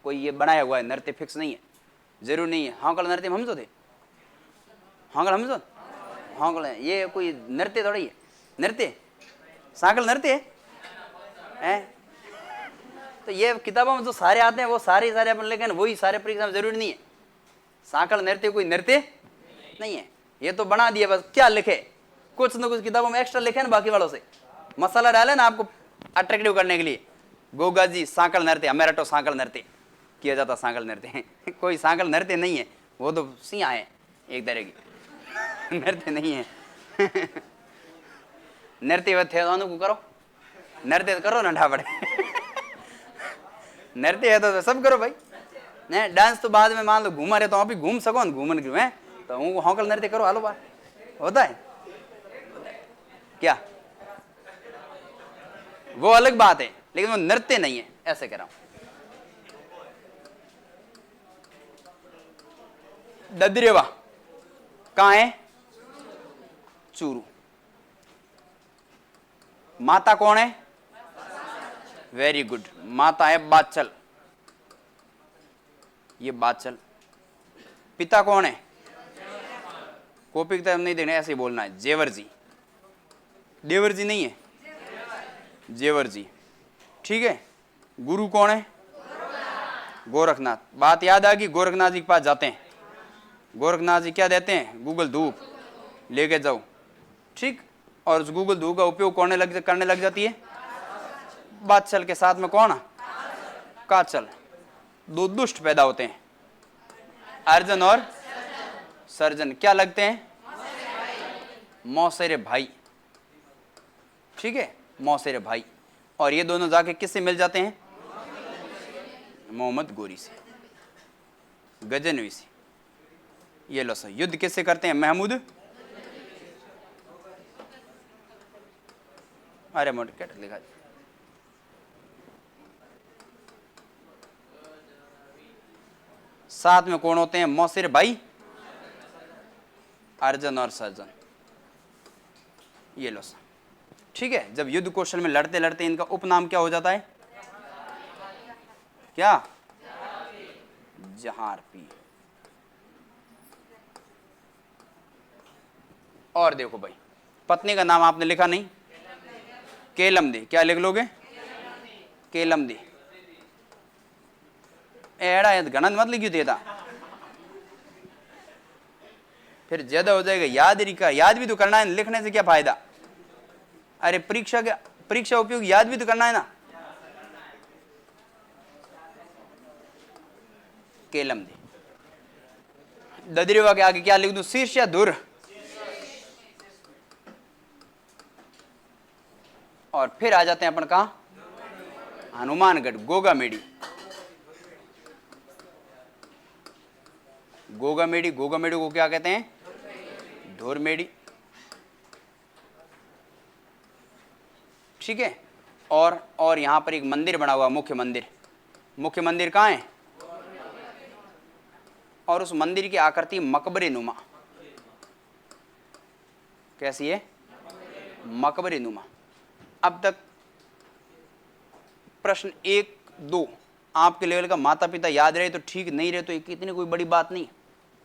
कोई ये बनाया हुआ है, नृत्य फिक्स नहीं है, जरूर नहीं है। हांकल नृत्य हम तो थे, हांकल हम तो, हांकल है ये कोई नृत्य थोड़ी है। नृत्य सांकल नृत्य है। तो ये किताबों में जो सारे आते हैं वो सारे अपन, लेकिन वही सारे परीक्षा में जरूरी नहीं है। सांकल नृत्य कोई नृत्य नहीं है, ये तो बना दिया बस। क्या लिखे? कुछ न कुछ किताबों में एक्स्ट्रा लिखे ना, बाकी वालों से मसाला डाले ना आपको अट्रैक्टिव करने के लिए। गोगा जी सांकल नृत्य, हमारा तो सांकल नृत्य किया जाता, सांकल नृत्य कोई सांकल नृत्य नहीं है, वो तो सिया है एक तरह की, नृत्य नहीं है। नृत्य थे को करो, नृत्य करो ना ढाबड़े। नृत्य है तो सब करो भाई। नहीं डांस तो बाद में, मान लो घूमा रहे तो आप भी घूम सको ना, घूमन क्यों है तो हूँ हौकल नृत्य करो, हालो बार होता है क्या? वो अलग बात है, लेकिन वो नृत्य नहीं है, ऐसे कह रहा हूं। ददरेवा कहां है? चूरू। माता कौन है? वेरी गुड, माता है बाचल, ये बाचल। पिता कौन है? कॉपी की तरफ नहीं देना, ऐसे ही बोलना है, जेवर जी। देवर जी नहीं है, जेवर जी, ठीक है। गुरु कौन है? गोरखनाथ। बात याद आ गई, गोरखनाथ जी के पास जाते हैं, गोरखनाथ जी क्या देते हैं? गूगल धूप लेके जाओ, ठीक। और उस गूगल धूप का उपयोग करने लग जाती है बादशाह के साथ में कौन? काचल। दो दुष्ट पैदा होते हैं, अर्जुन और सर्जन। क्या लगते हैं? मौसेरे भाई, ठीक है, मौसेरे भाई। और ये दोनों जाके किससे मिल जाते हैं? मोहम्मद गोरी से, गजनवी से। ये लो सर, युद्ध किससे करते हैं? महमूद। अरे मोटे क्या लिखा? साथ में कौन होते हैं? मौसेर भाई, अर्जुन और सर्जन। ये लो सर, ठीक है। जब युद्ध कौशल में लड़ते लड़ते इनका उपनाम क्या हो जाता है? क्या? जहारपी। और देखो भाई, पत्नी का नाम आपने लिखा नहीं, केलमदी। क्या लिख लोगे? केलमदी। एड़ा है गणन मत लिखी देता, फिर ज्यादा हो जाएगा। याद ही का याद भी तो करना है, लिखने से क्या फायदा? अरे परीक्षा उपयोग याद भी तो करना है ना। केलमदी। ददरीवा के आगे क्या लिख दूं? शीर्ष या धुर? और फिर आ जाते हैं अपन कहा? हनुमानगढ़, गोगा मेडी। गोगा मेडी, गोगा मेडी को क्या कहते हैं? धुर मेडी, ठीक है। और यहां पर एक मंदिर बना हुआ, मुख्य मंदिर। मुख्य मंदिर कहां है? और उस मंदिर की आकृति मकबरे नुमा। कैसी है? मकबरे नुमा। अब तक प्रश्न 1, 2 आपके लेवल का माता पिता याद रहे तो ठीक, नहीं रहे तो इतनी कोई बड़ी बात नहीं।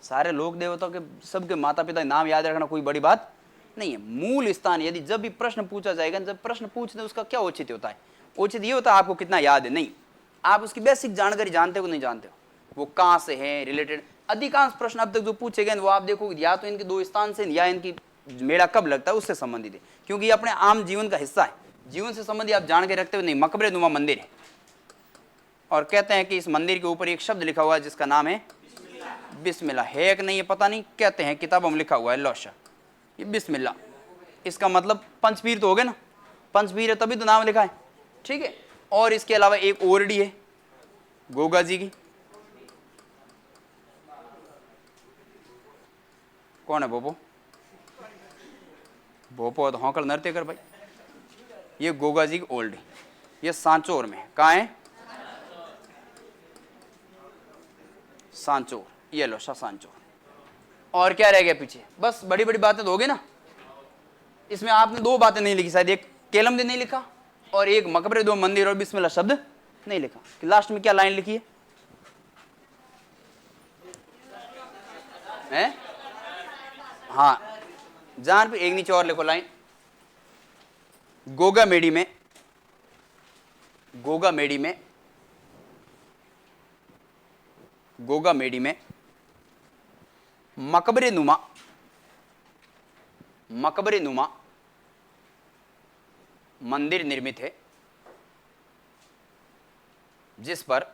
सारे लोग देवताओं के सबके माता पिता नाम याद रखना कोई बड़ी बात नहीं है। मूल स्थान, यदि जब भी प्रश्न पूछा जाएगा, जब प्रश्न पूछते उसका क्या औचित्य होता है? औचित्य ये होता है आपको कितना याद है, नहीं आप उसकी बेसिक जानकारी जानते हो नहीं जानते हो, वो कहाँ से है रिलेटेड। अधिकांश प्रश्न अब तक जो पूछे गए वो आप देखो या तो इनके दो स्थान से या इनकी मेला कब लगता है उससे संबंधित है, क्योंकि ये अपने आम जीवन का हिस्सा है, जीवन से संबंधित आप जान के रखते हो नहीं। मकबरे नुमा मंदिर है और कहते हैं कि इस मंदिर के ऊपर एक शब्द लिखा हुआ है जिसका नाम है बिस्मिल्लाह। है कि नहीं ये पता नहीं, कहते हैं किताबों में लिखा हुआ है लौशा, ये बिस्मिल्लाह। इसका मतलब पंचपीर तो हो गए ना, पंचपीर है तभी तो नाम लिखा है, ठीक है। और इसके अलावा एक ओरडी है गोगा जी की। कौन है भोपो? भोपो तो हौकल नृत्य कर भाई। ये गोगा जी की ओल्ड, ये सांचौर में। कहाँ है? सांचौर, ये लो सांचौर। और क्या रह गया पीछे? बस बड़ी बड़ी बातें तो हो गई ना। इसमें आपने दो बातें नहीं लिखी शायद, एक केलम नहीं लिखा और एक मकबरे दो मंदिर और बिस्मिल्लाह शब्द नहीं लिखा। लास्ट में क्या लाइन लिखी है? हैं? हाँ, जहां पे एक नीचे और लिखो लाइन। गोगा मेडी में, गोगा मेडी में, गोगा मेडी में मकबरे नुमा, मकबरे नुमा मंदिर निर्मित है जिस पर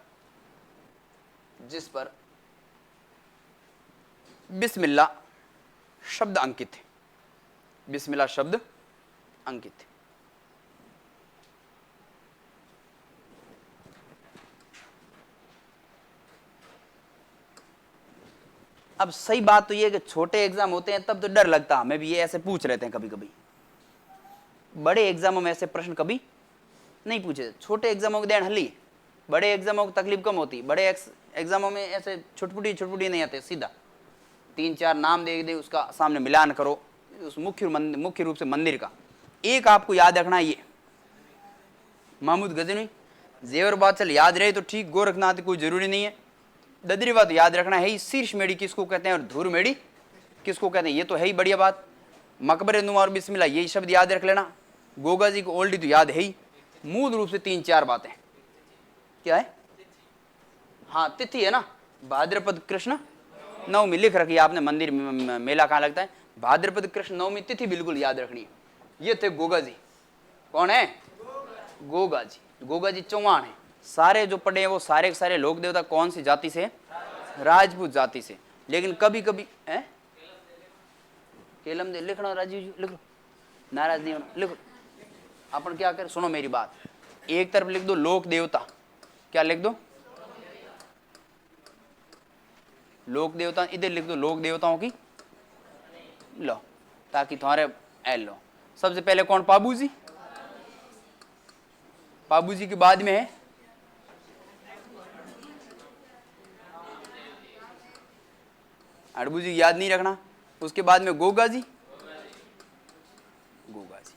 बिस्मिल्लाह शब्द अंकित है, बिस्मिल्लाह शब्द अंकित है। अब सही बात तो ये है कि छोटे एग्जाम होते हैं तब तो डर लगता, हमें भी ये ऐसे पूछ रहे थे कभी कभी। बड़े एग्जामों में ऐसे प्रश्न कभी नहीं पूछे। छोटे एग्जामों की देन हली, बड़े एग्जामों की तकलीफ कम होती। बड़े एग्जामों में ऐसे छुटपुटी नहीं आते सीधा, 3-4 नाम दे दे, उसका सामने मिलान करो उस मुख्य रूप से मंदिर का। एक आपको याद रखना, ये महमूद गजनी जेवर बादशाह याद रहे तो ठीक, गोरखनाथ कोई जरूरी नहीं है। ददरीवा तो याद रखना है ही। शीर्ष मेड़ी किसको कहते हैं और धूर मेड़ी किसको कहते हैं, ये तो है ही बढ़िया बात। मकबरे नुमा और बिस्मिल्लाह यही शब्द याद रख लेना। गोगा जी को ओल्डी तो याद है ही। मूल रूप से 3-4 बातें क्या है, हाँ तिथि है ना, भाद्रपद कृष्ण नवमी लिख रखी है आपने, मंदिर में मेला कहाँ लगता है, भाद्रपद कृष्ण नवमी तिथि बिल्कुल याद रखनी है। ये थे गोगा जी। कौन है, गोगा जी। गोगा जी चौहान है। सारे जो पढ़े हैं वो सारे के सारे लोक देवता कौन सी जाति से, राजपूत जाति से। लेकिन कभी कभी है केलम दे लिखना, राजीव जी लिख लो, नाराज नहीं होना, लिखो। अपन क्या करें, सुनो मेरी बात, एक तरफ लिख दो लोक देवता, क्या लिख दो, लोक देवता, इधर लिख दो लोक देवताओं की लो, ताकि तुम्हारे एल लो। सबसे पहले कौन, पाबू जी, पाबू जी के बाद में है अड़बू जी, याद नहीं रखना। उसके बाद में गोगा जी, गोगा जी।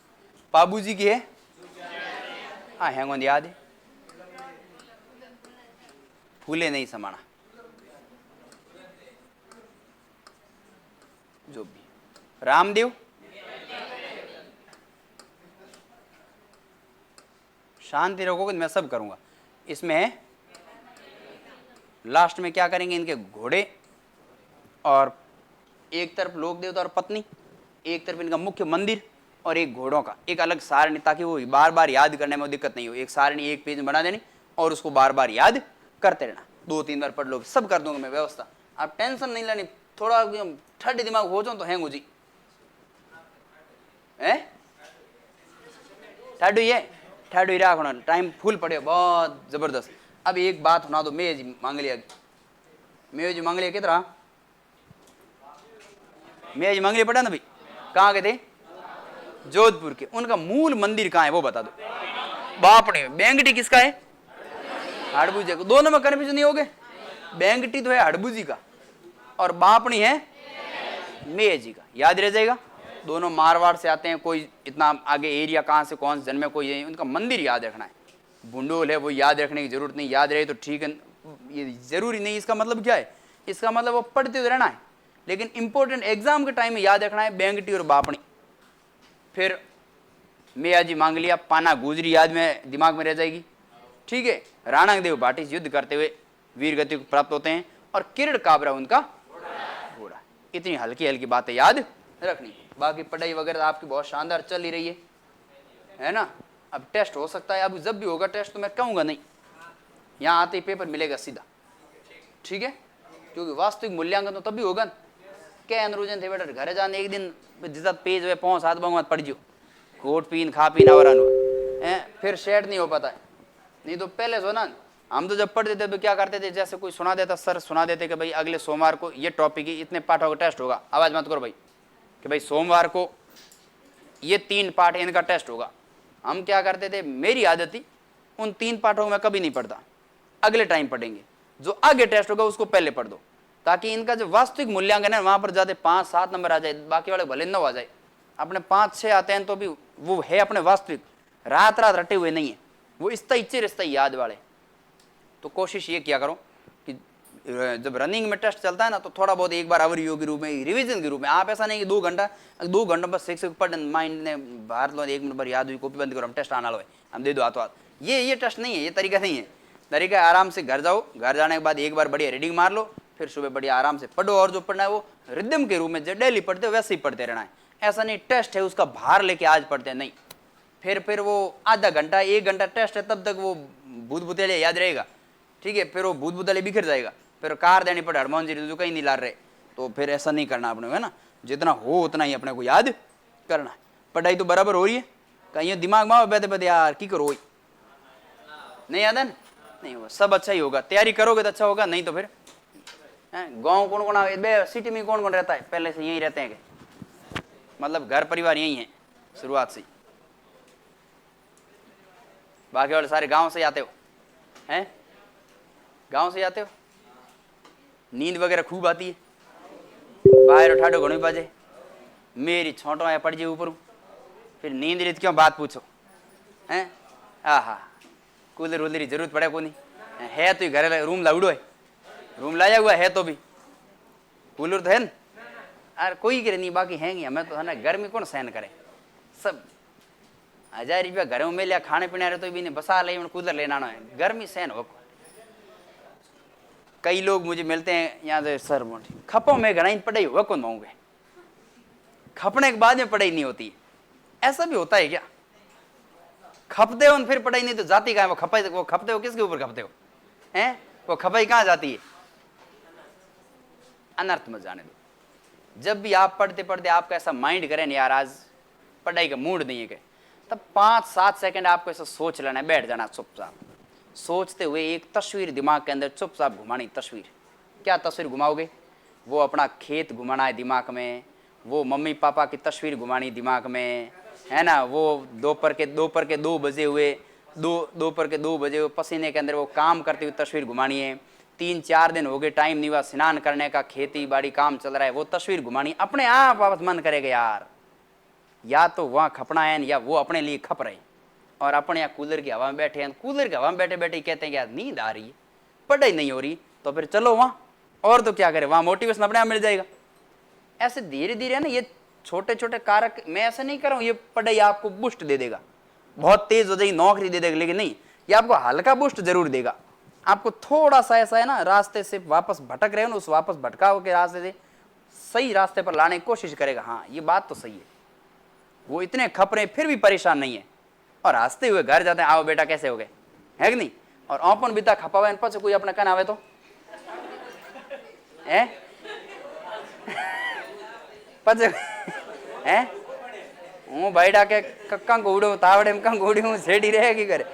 पाबू जी की है हाँ हैंगोंद याद है, फूले नहीं समाना, जो भी। रामदेव, शांति रखोगे मैं सब करूंगा। इसमें है लास्ट में क्या करेंगे, इनके घोड़े और एक तरफ लोक देवता और पत्नी, एक तरफ इनका मुख्य मंदिर और एक घोड़ों का एक अलग सारणी, ताकि वो बार बार याद करने में दिक्कत नहीं हो। एक सारणी एक पेज में बना देनी और उसको बार बार याद करते रहना। 2-3 बार पढ़ लो, सब कर दूंगा मैं व्यवस्था, आप टेंशन नहीं लेनी। थोड़ा ठंडे दिमाग हो जाओ तो हैंग हो जी है, ठाडू ये ठाडू ही रखना, टाइम फुल पड़े बहुत जबरदस्त। अब एक बात सुना दो, मैं जी मांग लिया, मैं जी मांग लिया कितना, मैं जी मांग लिया पड़ा ना भाई, कहाँ के थे, जोधपुर के। उनका मूल मंदिर कहाँ है वो बता दो। बापड़े, बेंगटी किसका है, हड़बूजी का। दोनों में कन्फ्यूजन नहीं हो गए, बेंगटी तो है हड़बूजी का और बापणी है मेय जी का, याद रह जाएगा। दोनों मारवाड़ से आते हैं, कोई इतना आगे एरिया कहाँ से कौन से जन्मे कोई है, उनका मंदिर याद रखना है। बुंडोल है वो याद रखने की जरूरत नहीं, याद रहे तो ठीक है, ये जरूरी नहीं। इसका मतलब क्या है, इसका मतलब वो पढ़ते हुए रहना है, लेकिन इंपॉर्टेंट एग्जाम के टाइम में याद रखना है बेंगटी और बापणी। फिर मेया जी मांग लिया, पाना गुजरी याद में दिमाग में रह जाएगी, ठीक है। राणा देव भाटी से युद्ध करते हुए वीर गति को प्राप्त होते हैं और किरण काबरा उनका घोड़ा। इतनी हल्की हल्की बातें याद रखनी। बाकी पढ़ाई वगैरह आपकी बहुत शानदार चल ही रही है ना। अब टेस्ट हो सकता है, अब जब भी होगा टेस्ट तो मैं कहूँगा नहीं, यहाँ आते ही पेपर मिलेगा सीधा, ठीक है, क्योंकि वास्तविक मूल्यांकन तो तभी होगा। क्या अनुरोजन थे बेटा, घर जाने एक दिन जितना पेज वे 5-7 बंग मत पढ़ जो, कोट पीन खा पीना और फिर सेट नहीं हो पाता है। नहीं तो पहले सो ना, हम तो जब पढ़ते थे तो क्या करते थे, जैसे कोई सुना देता, सर सुना देते कि भाई अगले सोमवार को ये टॉपिक ही इतने पाठों का टेस्ट होगा, आवाज मत करो भाई, कि भाई सोमवार को ये 3 पाठ इनका टेस्ट होगा। हम क्या करते थे, मेरी आदत थी, उन 3 पाठों को मैं कभी नहीं पढ़ता, अगले टाइम पढ़ेंगे, जो आगे टेस्ट होगा उसको पहले पढ़ दो, ताकि इनका जो वास्तविक मूल्यांकन है वहां पर जाते 5-7 नंबर आ जाए, बाकी वाले भले 9 आ जाए। अपने 5-6 आते हैं तो भी वो है अपने वास्तविक, रात रात रटे हुए नहीं है, वो इस्ता चिर याद वाले। तो कोशिश ये किया करो कि जब रनिंग में टेस्ट चलता है ना, तो थोड़ा बहुत एक बार अवरियो के रूप में, रिवीजन के रूप में, आप ऐसा नहीं कि 2 घंटा बस शिक्षक पढ़ माइंड ने बाहर लो, 1 मिनट पर याद हुई कॉपी बंद करो, हम टेस्ट आना लो हम दे दो हाथों हाथ। ये टेस्ट नहीं है, ये तरीका नहीं है। तरीका है आराम से घर जाओ, घर जाने के बाद एक बार बढ़िया रीडिंग मार लो, फिर सुबह बढ़िया आराम से पढ़ो, और जो पढ़ना है वो रिदम के रूप में जो डेली पढ़ते हो वैसे ही पढ़ते रहना है। ऐसा नहीं टेस्ट है उसका भार लेके आज पढ़ते हैं, नहीं। फिर वो आधा घंटा 1 घंटा टेस्ट है, तब तक वो भूत भुतेले याद रहेगा, ठीक है। फिर वो भूत भुतेले बिखर जाएगा, फिर कार देनी पड़े हनुमान जी जो कहीं नहीं ला रहे। तो फिर ऐसा नहीं करना अपने, है ना। जितना हो उतना ही अपने को याद करना है। पढ़ाई तो बराबर हो रही है, कहीं दिमाग में बैठे बैठे यार की करो, नहीं याद है ना, नहीं होगा, सब अच्छा ही होगा। तैयारी करोगे तो अच्छा होगा, नहीं तो फिर गाँव कौन कौन, सिटी में कौन कौन रहता है, पहले से यही रहते हैं, मतलब घर परिवार यही है शुरुआत से। बाकी वाले सारे गांव से आते हो, हैं गांव से आते हो, नींद वगैरह खूब आती है, बाहर उठाड़ो घणो बाजे, मेरी छोटो आया पड़ जाए ऊपर, फिर नींद रही क्यों बात पूछो हैं। आहा कूलर वूलर की जरूरत पड़े को नहीं है, तो घर रूम लाउडो है, रूम लाया हुआ है तो भी कूलर तो है ना। अरे कोई करे नहीं, बाकी है नहीं, हमें तो है ना गर्मी कौन सहन करे। सब 1000 रुपया घर में मिले खाने पीने रहे तो भी नहीं, बसा ले कूलर लेना है, गर्मी सहन हो। कई लोग मुझे मिलते हैं यहाँ से, सर मोटी खपो में घना पढ़ाई हुआ कौन माऊंगे, खपने के बाद में पढ़ाई नहीं होती, ऐसा भी होता है क्या। खपते हो फिर पढ़ाई नहीं तो जाती कहाँ, वो खपते हो किसके ऊपर खपते हो हैं, वो खपाई कहाँ जाती है, अनर्थ में जाने दो। जब भी आप पढ़ते पढ़ते आपका ऐसा माइंड करें यार आज पढ़ाई का मूड नहीं है, तब 5-7 सेकंड आपको ऐसा सोच लेना है, बैठ जाना चुपचाप, सोचते हुए एक तस्वीर दिमाग के अंदर चुपचाप घुमानी तस्वीर। क्या तस्वीर घुमाओगे, वो अपना खेत घुमाना है दिमाग में, वो मम्मी पापा की तस्वीर घुमानी दिमाग में है ना, वो दोपहर के 2 बजे हुए दोपहर के 2 बजे हुए पसीने के अंदर वो काम करते हुए तस्वीर घुमानी है। 3-4 दिन हो गए टाइम नहीं हुआ स्नान करने का, खेती बाड़ी काम चल रहा है, वो तस्वीर घुमानी। अपने आप वापस मन करेगा यार या तो वहाँ खपना है या वो अपने लिए खप रहे, और अपने यहाँ कूलर की हवा में बैठे हैं, कूलर की हवा में बैठे बैठे कहते हैं कि यार नींद आ रही है, पढ़ाई नहीं हो रही, तो फिर चलो वहाँ, और तो क्या करें, वहाँ मोटिवेशन अपने आप मिल जाएगा। ऐसे धीरे धीरे है ना, ये छोटे छोटे कारक, मैं ऐसे नहीं कर रहा हूँ ये पढ़ाई आपको बूस्ट दे देगा, बहुत तेज हो जाएगी, नौकरी दे देगा, लेकिन नहीं, ये आपको हल्का बूस्ट जरूर देगा। आपको थोड़ा सा ऐसा है ना, रास्ते से वापस भटक रहे हो ना, उस वापस भटकाव के रास्ते से सही रास्ते पर लाने की कोशिश करेगा। हाँ ये बात तो सही है, वो इतने खप रहे फिर भी परेशान नहीं है, और हंसते हुए घर जाते हैं, आओ बेटा कैसे हो गए, है कि नहीं। और अपन बीता खपा हुआ पछ कोई अपना कहना आवे तो है पछ है हूँ भाई डाके कक्का को उड़ो तावड़े में कंग उड़ी हूँ सेडी रहेगी करे।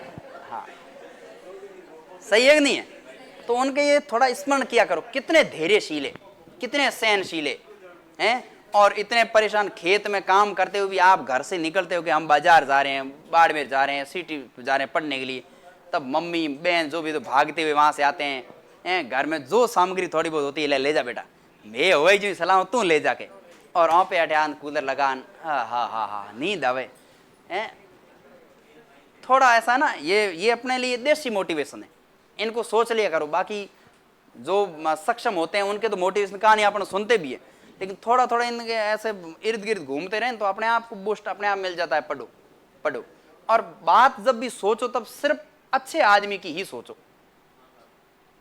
हाँ सही है कि नहीं है। तो उनके ये थोड़ा स्मरण किया करो, कितने धैर्यशील, कितने सहनशील हैं, और इतने परेशान खेत में काम करते हुए भी आप घर से निकलते हो कि हम बाजार जा रहे हैं, बाड़मेर जा रहे हैं, सिटी जा रहे हैं पढ़ने के लिए, तब मम्मी बहन जो भी तो भागते हुए वहाँ से आते हैं, घर में जो सामग्री थोड़ी बहुत होती है ले जा बेटा, मैं हो जो सलाह तू ले जाके, और वहाँ पे अटान कूलर लगान, हाँ हाँ हाँ हाँ नींद आवे हैं। थोड़ा ऐसा ना ये अपने लिए देसी मोटिवेशन है, इनको सोच लिया करो। बाकी जो सक्षम होते हैं उनके तो मोटिवेशन कहानी अपन सुनते भी है, लेकिन थोड़ा थोड़ा इनके ऐसे इर्द गिर्द घूमते रहें तो अपने आप को बूस्ट अपने आप मिल जाता है। पढ़ो पढ़ो, और बात जब भी सोचो तब सिर्फ अच्छे आदमी की ही सोचो।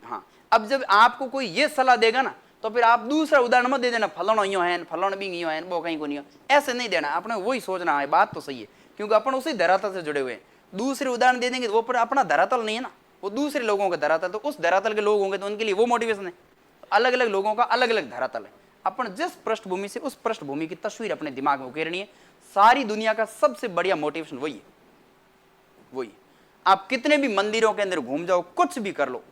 हाँ अब जब आपको कोई ये सलाह देगा ना तो फिर आप दूसरा उदाहरण मत दे देना, फलाना यो है फलाना भी यो है वो कहीं को नहीं हो, ऐसे नहीं देना। अपने वही सोचना है, बात तो सही है, क्योंकि अपन उसी धरातल से जुड़े हुए हैं। दूसरे उदाहरण दे देंगे तो वो पर अपना धरातल नहीं है ना, वो दूसरे लोगों का धरातल, तो उस धरातल के लोग होंगे तो उनके लिए वो मोटिवेशन है। अलग अलग लोगों का अलग अलग धरातल है। अपन जिस पृष्ठभूमि से उस पृष्ठभूमि की तस्वीर अपने दिमाग में उकेरनी है। सारी दुनिया का सबसे बढ़िया मोटिवेशन वही है, वही। आप कितने भी मंदिरों के अंदर घूम जाओ, कुछ भी कर लो,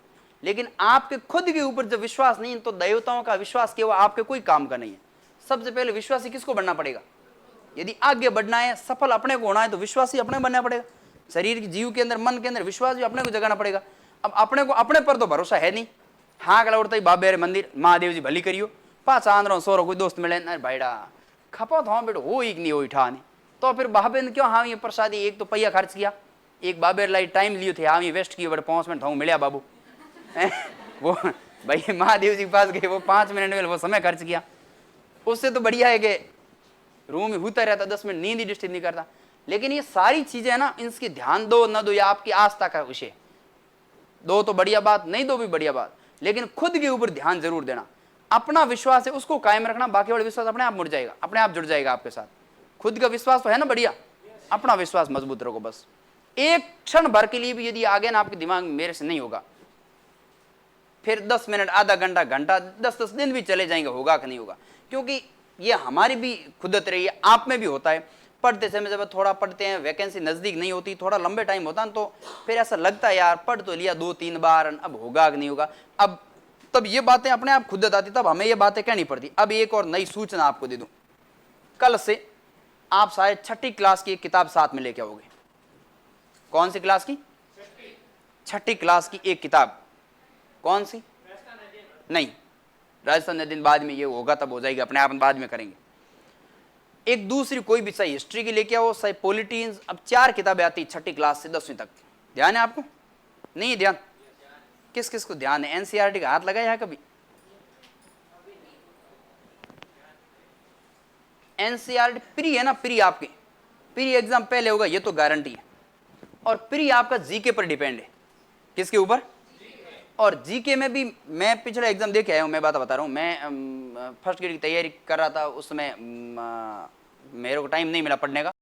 लेकिन आपके खुद के ऊपर जब विश्वास नहीं है तो देवताओं का विश्वास केवल आपके कोई काम का नहीं है। सबसे पहले विश्वासी किसको बनना पड़ेगा? यदि आगे बढ़ना है, सफल अपने को होना है तो विश्वासी अपने बनना पड़ेगा। शरीर की जीव के अंदर, मन के अंदर विश्वास भी अपने को जगाना पड़ेगा। अब अपने को अपने पर तो भरोसा है नहीं। हाँ गला उड़ता ही बाबे मंदिर महादेव जी भली करियो, 5 आंध्रों 100 कोई दोस्त मिले, अरे भाईडा खपा तो हाँ बेटो हो ही नहीं हो ठा नहीं, तो फिर बाबे ने क्यों हाँ ये प्रसादी एक तो पैया खर्च किया, एक बाबे लाई टाइम लियो थे, हाँ ये वेस्ट किए बड़े 5 मिनट मिले बाबू वो भाई महादेव जी के पास गए, वो 5 मिनट में वो समय खर्च किया। उससे तो बढ़िया है कि रूम में होता रहता, 10 मिनट नींद ही डिस्टर्ब नहीं करता। लेकिन ये सारी चीजें है ना, इनकी ध्यान दो न दो, या आपकी आस्था का विषय, दो तो बढ़िया बात, नहीं दो भी बढ़िया बात, लेकिन खुद के ऊपर ध्यान जरूर देना। अपना विश्वास है उसको कायम रखना, बाकी वाला विश्वास अपने आप मुड़ जाएगा, अपने आप जुड़ जाएगा आपके साथ। खुद का विश्वास तो है ना बढ़िया, अपना विश्वास मजबूत रखो बस। एक क्षण भर के लिए भी यदि आगे ना आपके दिमाग में मेरे से नहीं होगा, फिर 10 मिनट, आधा घंटा, घंटा, 10-10 दिन भी चले जाएंगे, होगा कि नहीं होगा। क्योंकि ये हमारी भी खुदत रही है, आप में भी होता है। पढ़ते समय जब थोड़ा पढ़ते हैं, वैकेंसी नजदीक नहीं होती, थोड़ा लंबे टाइम होता है, तो फिर ऐसा लगता है यार पढ़ तो लिया 2-3 बार, अब होगा कि नहीं होगा। अब तब ये बातें अपने आप खुदत आती, तब हमें ये बातें कहनी पड़ती। अब एक और नई सूचना आपको दे दूं, कल से आप शायद 6ठी क्लास की एक किताब साथ में लेके आओगे। कौन सी क्लास की? 6ठी क्लास की एक किताब। कौन सी? नहीं, राजस्थान दिन बाद में ये होगा तब हो जाएगी, अपने आप बाद में करेंगे। एक दूसरी कोई भी सही हिस्ट्री की लेके आओ, सही पॉलिटिक्स। अब 4 किताबें आती 6ठी क्लास से 10वीं तक, ध्यान है आपको? नहीं ध्यान? किस किस को ध्यान है? एनसीईआरटी का हाथ लगाया है कभी? एनसीईआरटी प्री है ना, प्री आपके प्री एग्जाम पहले होगा, ये तो गारंटी है। और प्री आपका जीके पर डिपेंड है। किसके ऊपर? और जीके में भी मैं पिछला एग्जाम दे के आया हूँ, मैं बात बता रहा हूँ। मैं फर्स्ट ग्रेड की तैयारी कर रहा था, उस समय मेरे को टाइम नहीं मिला पढ़ने का।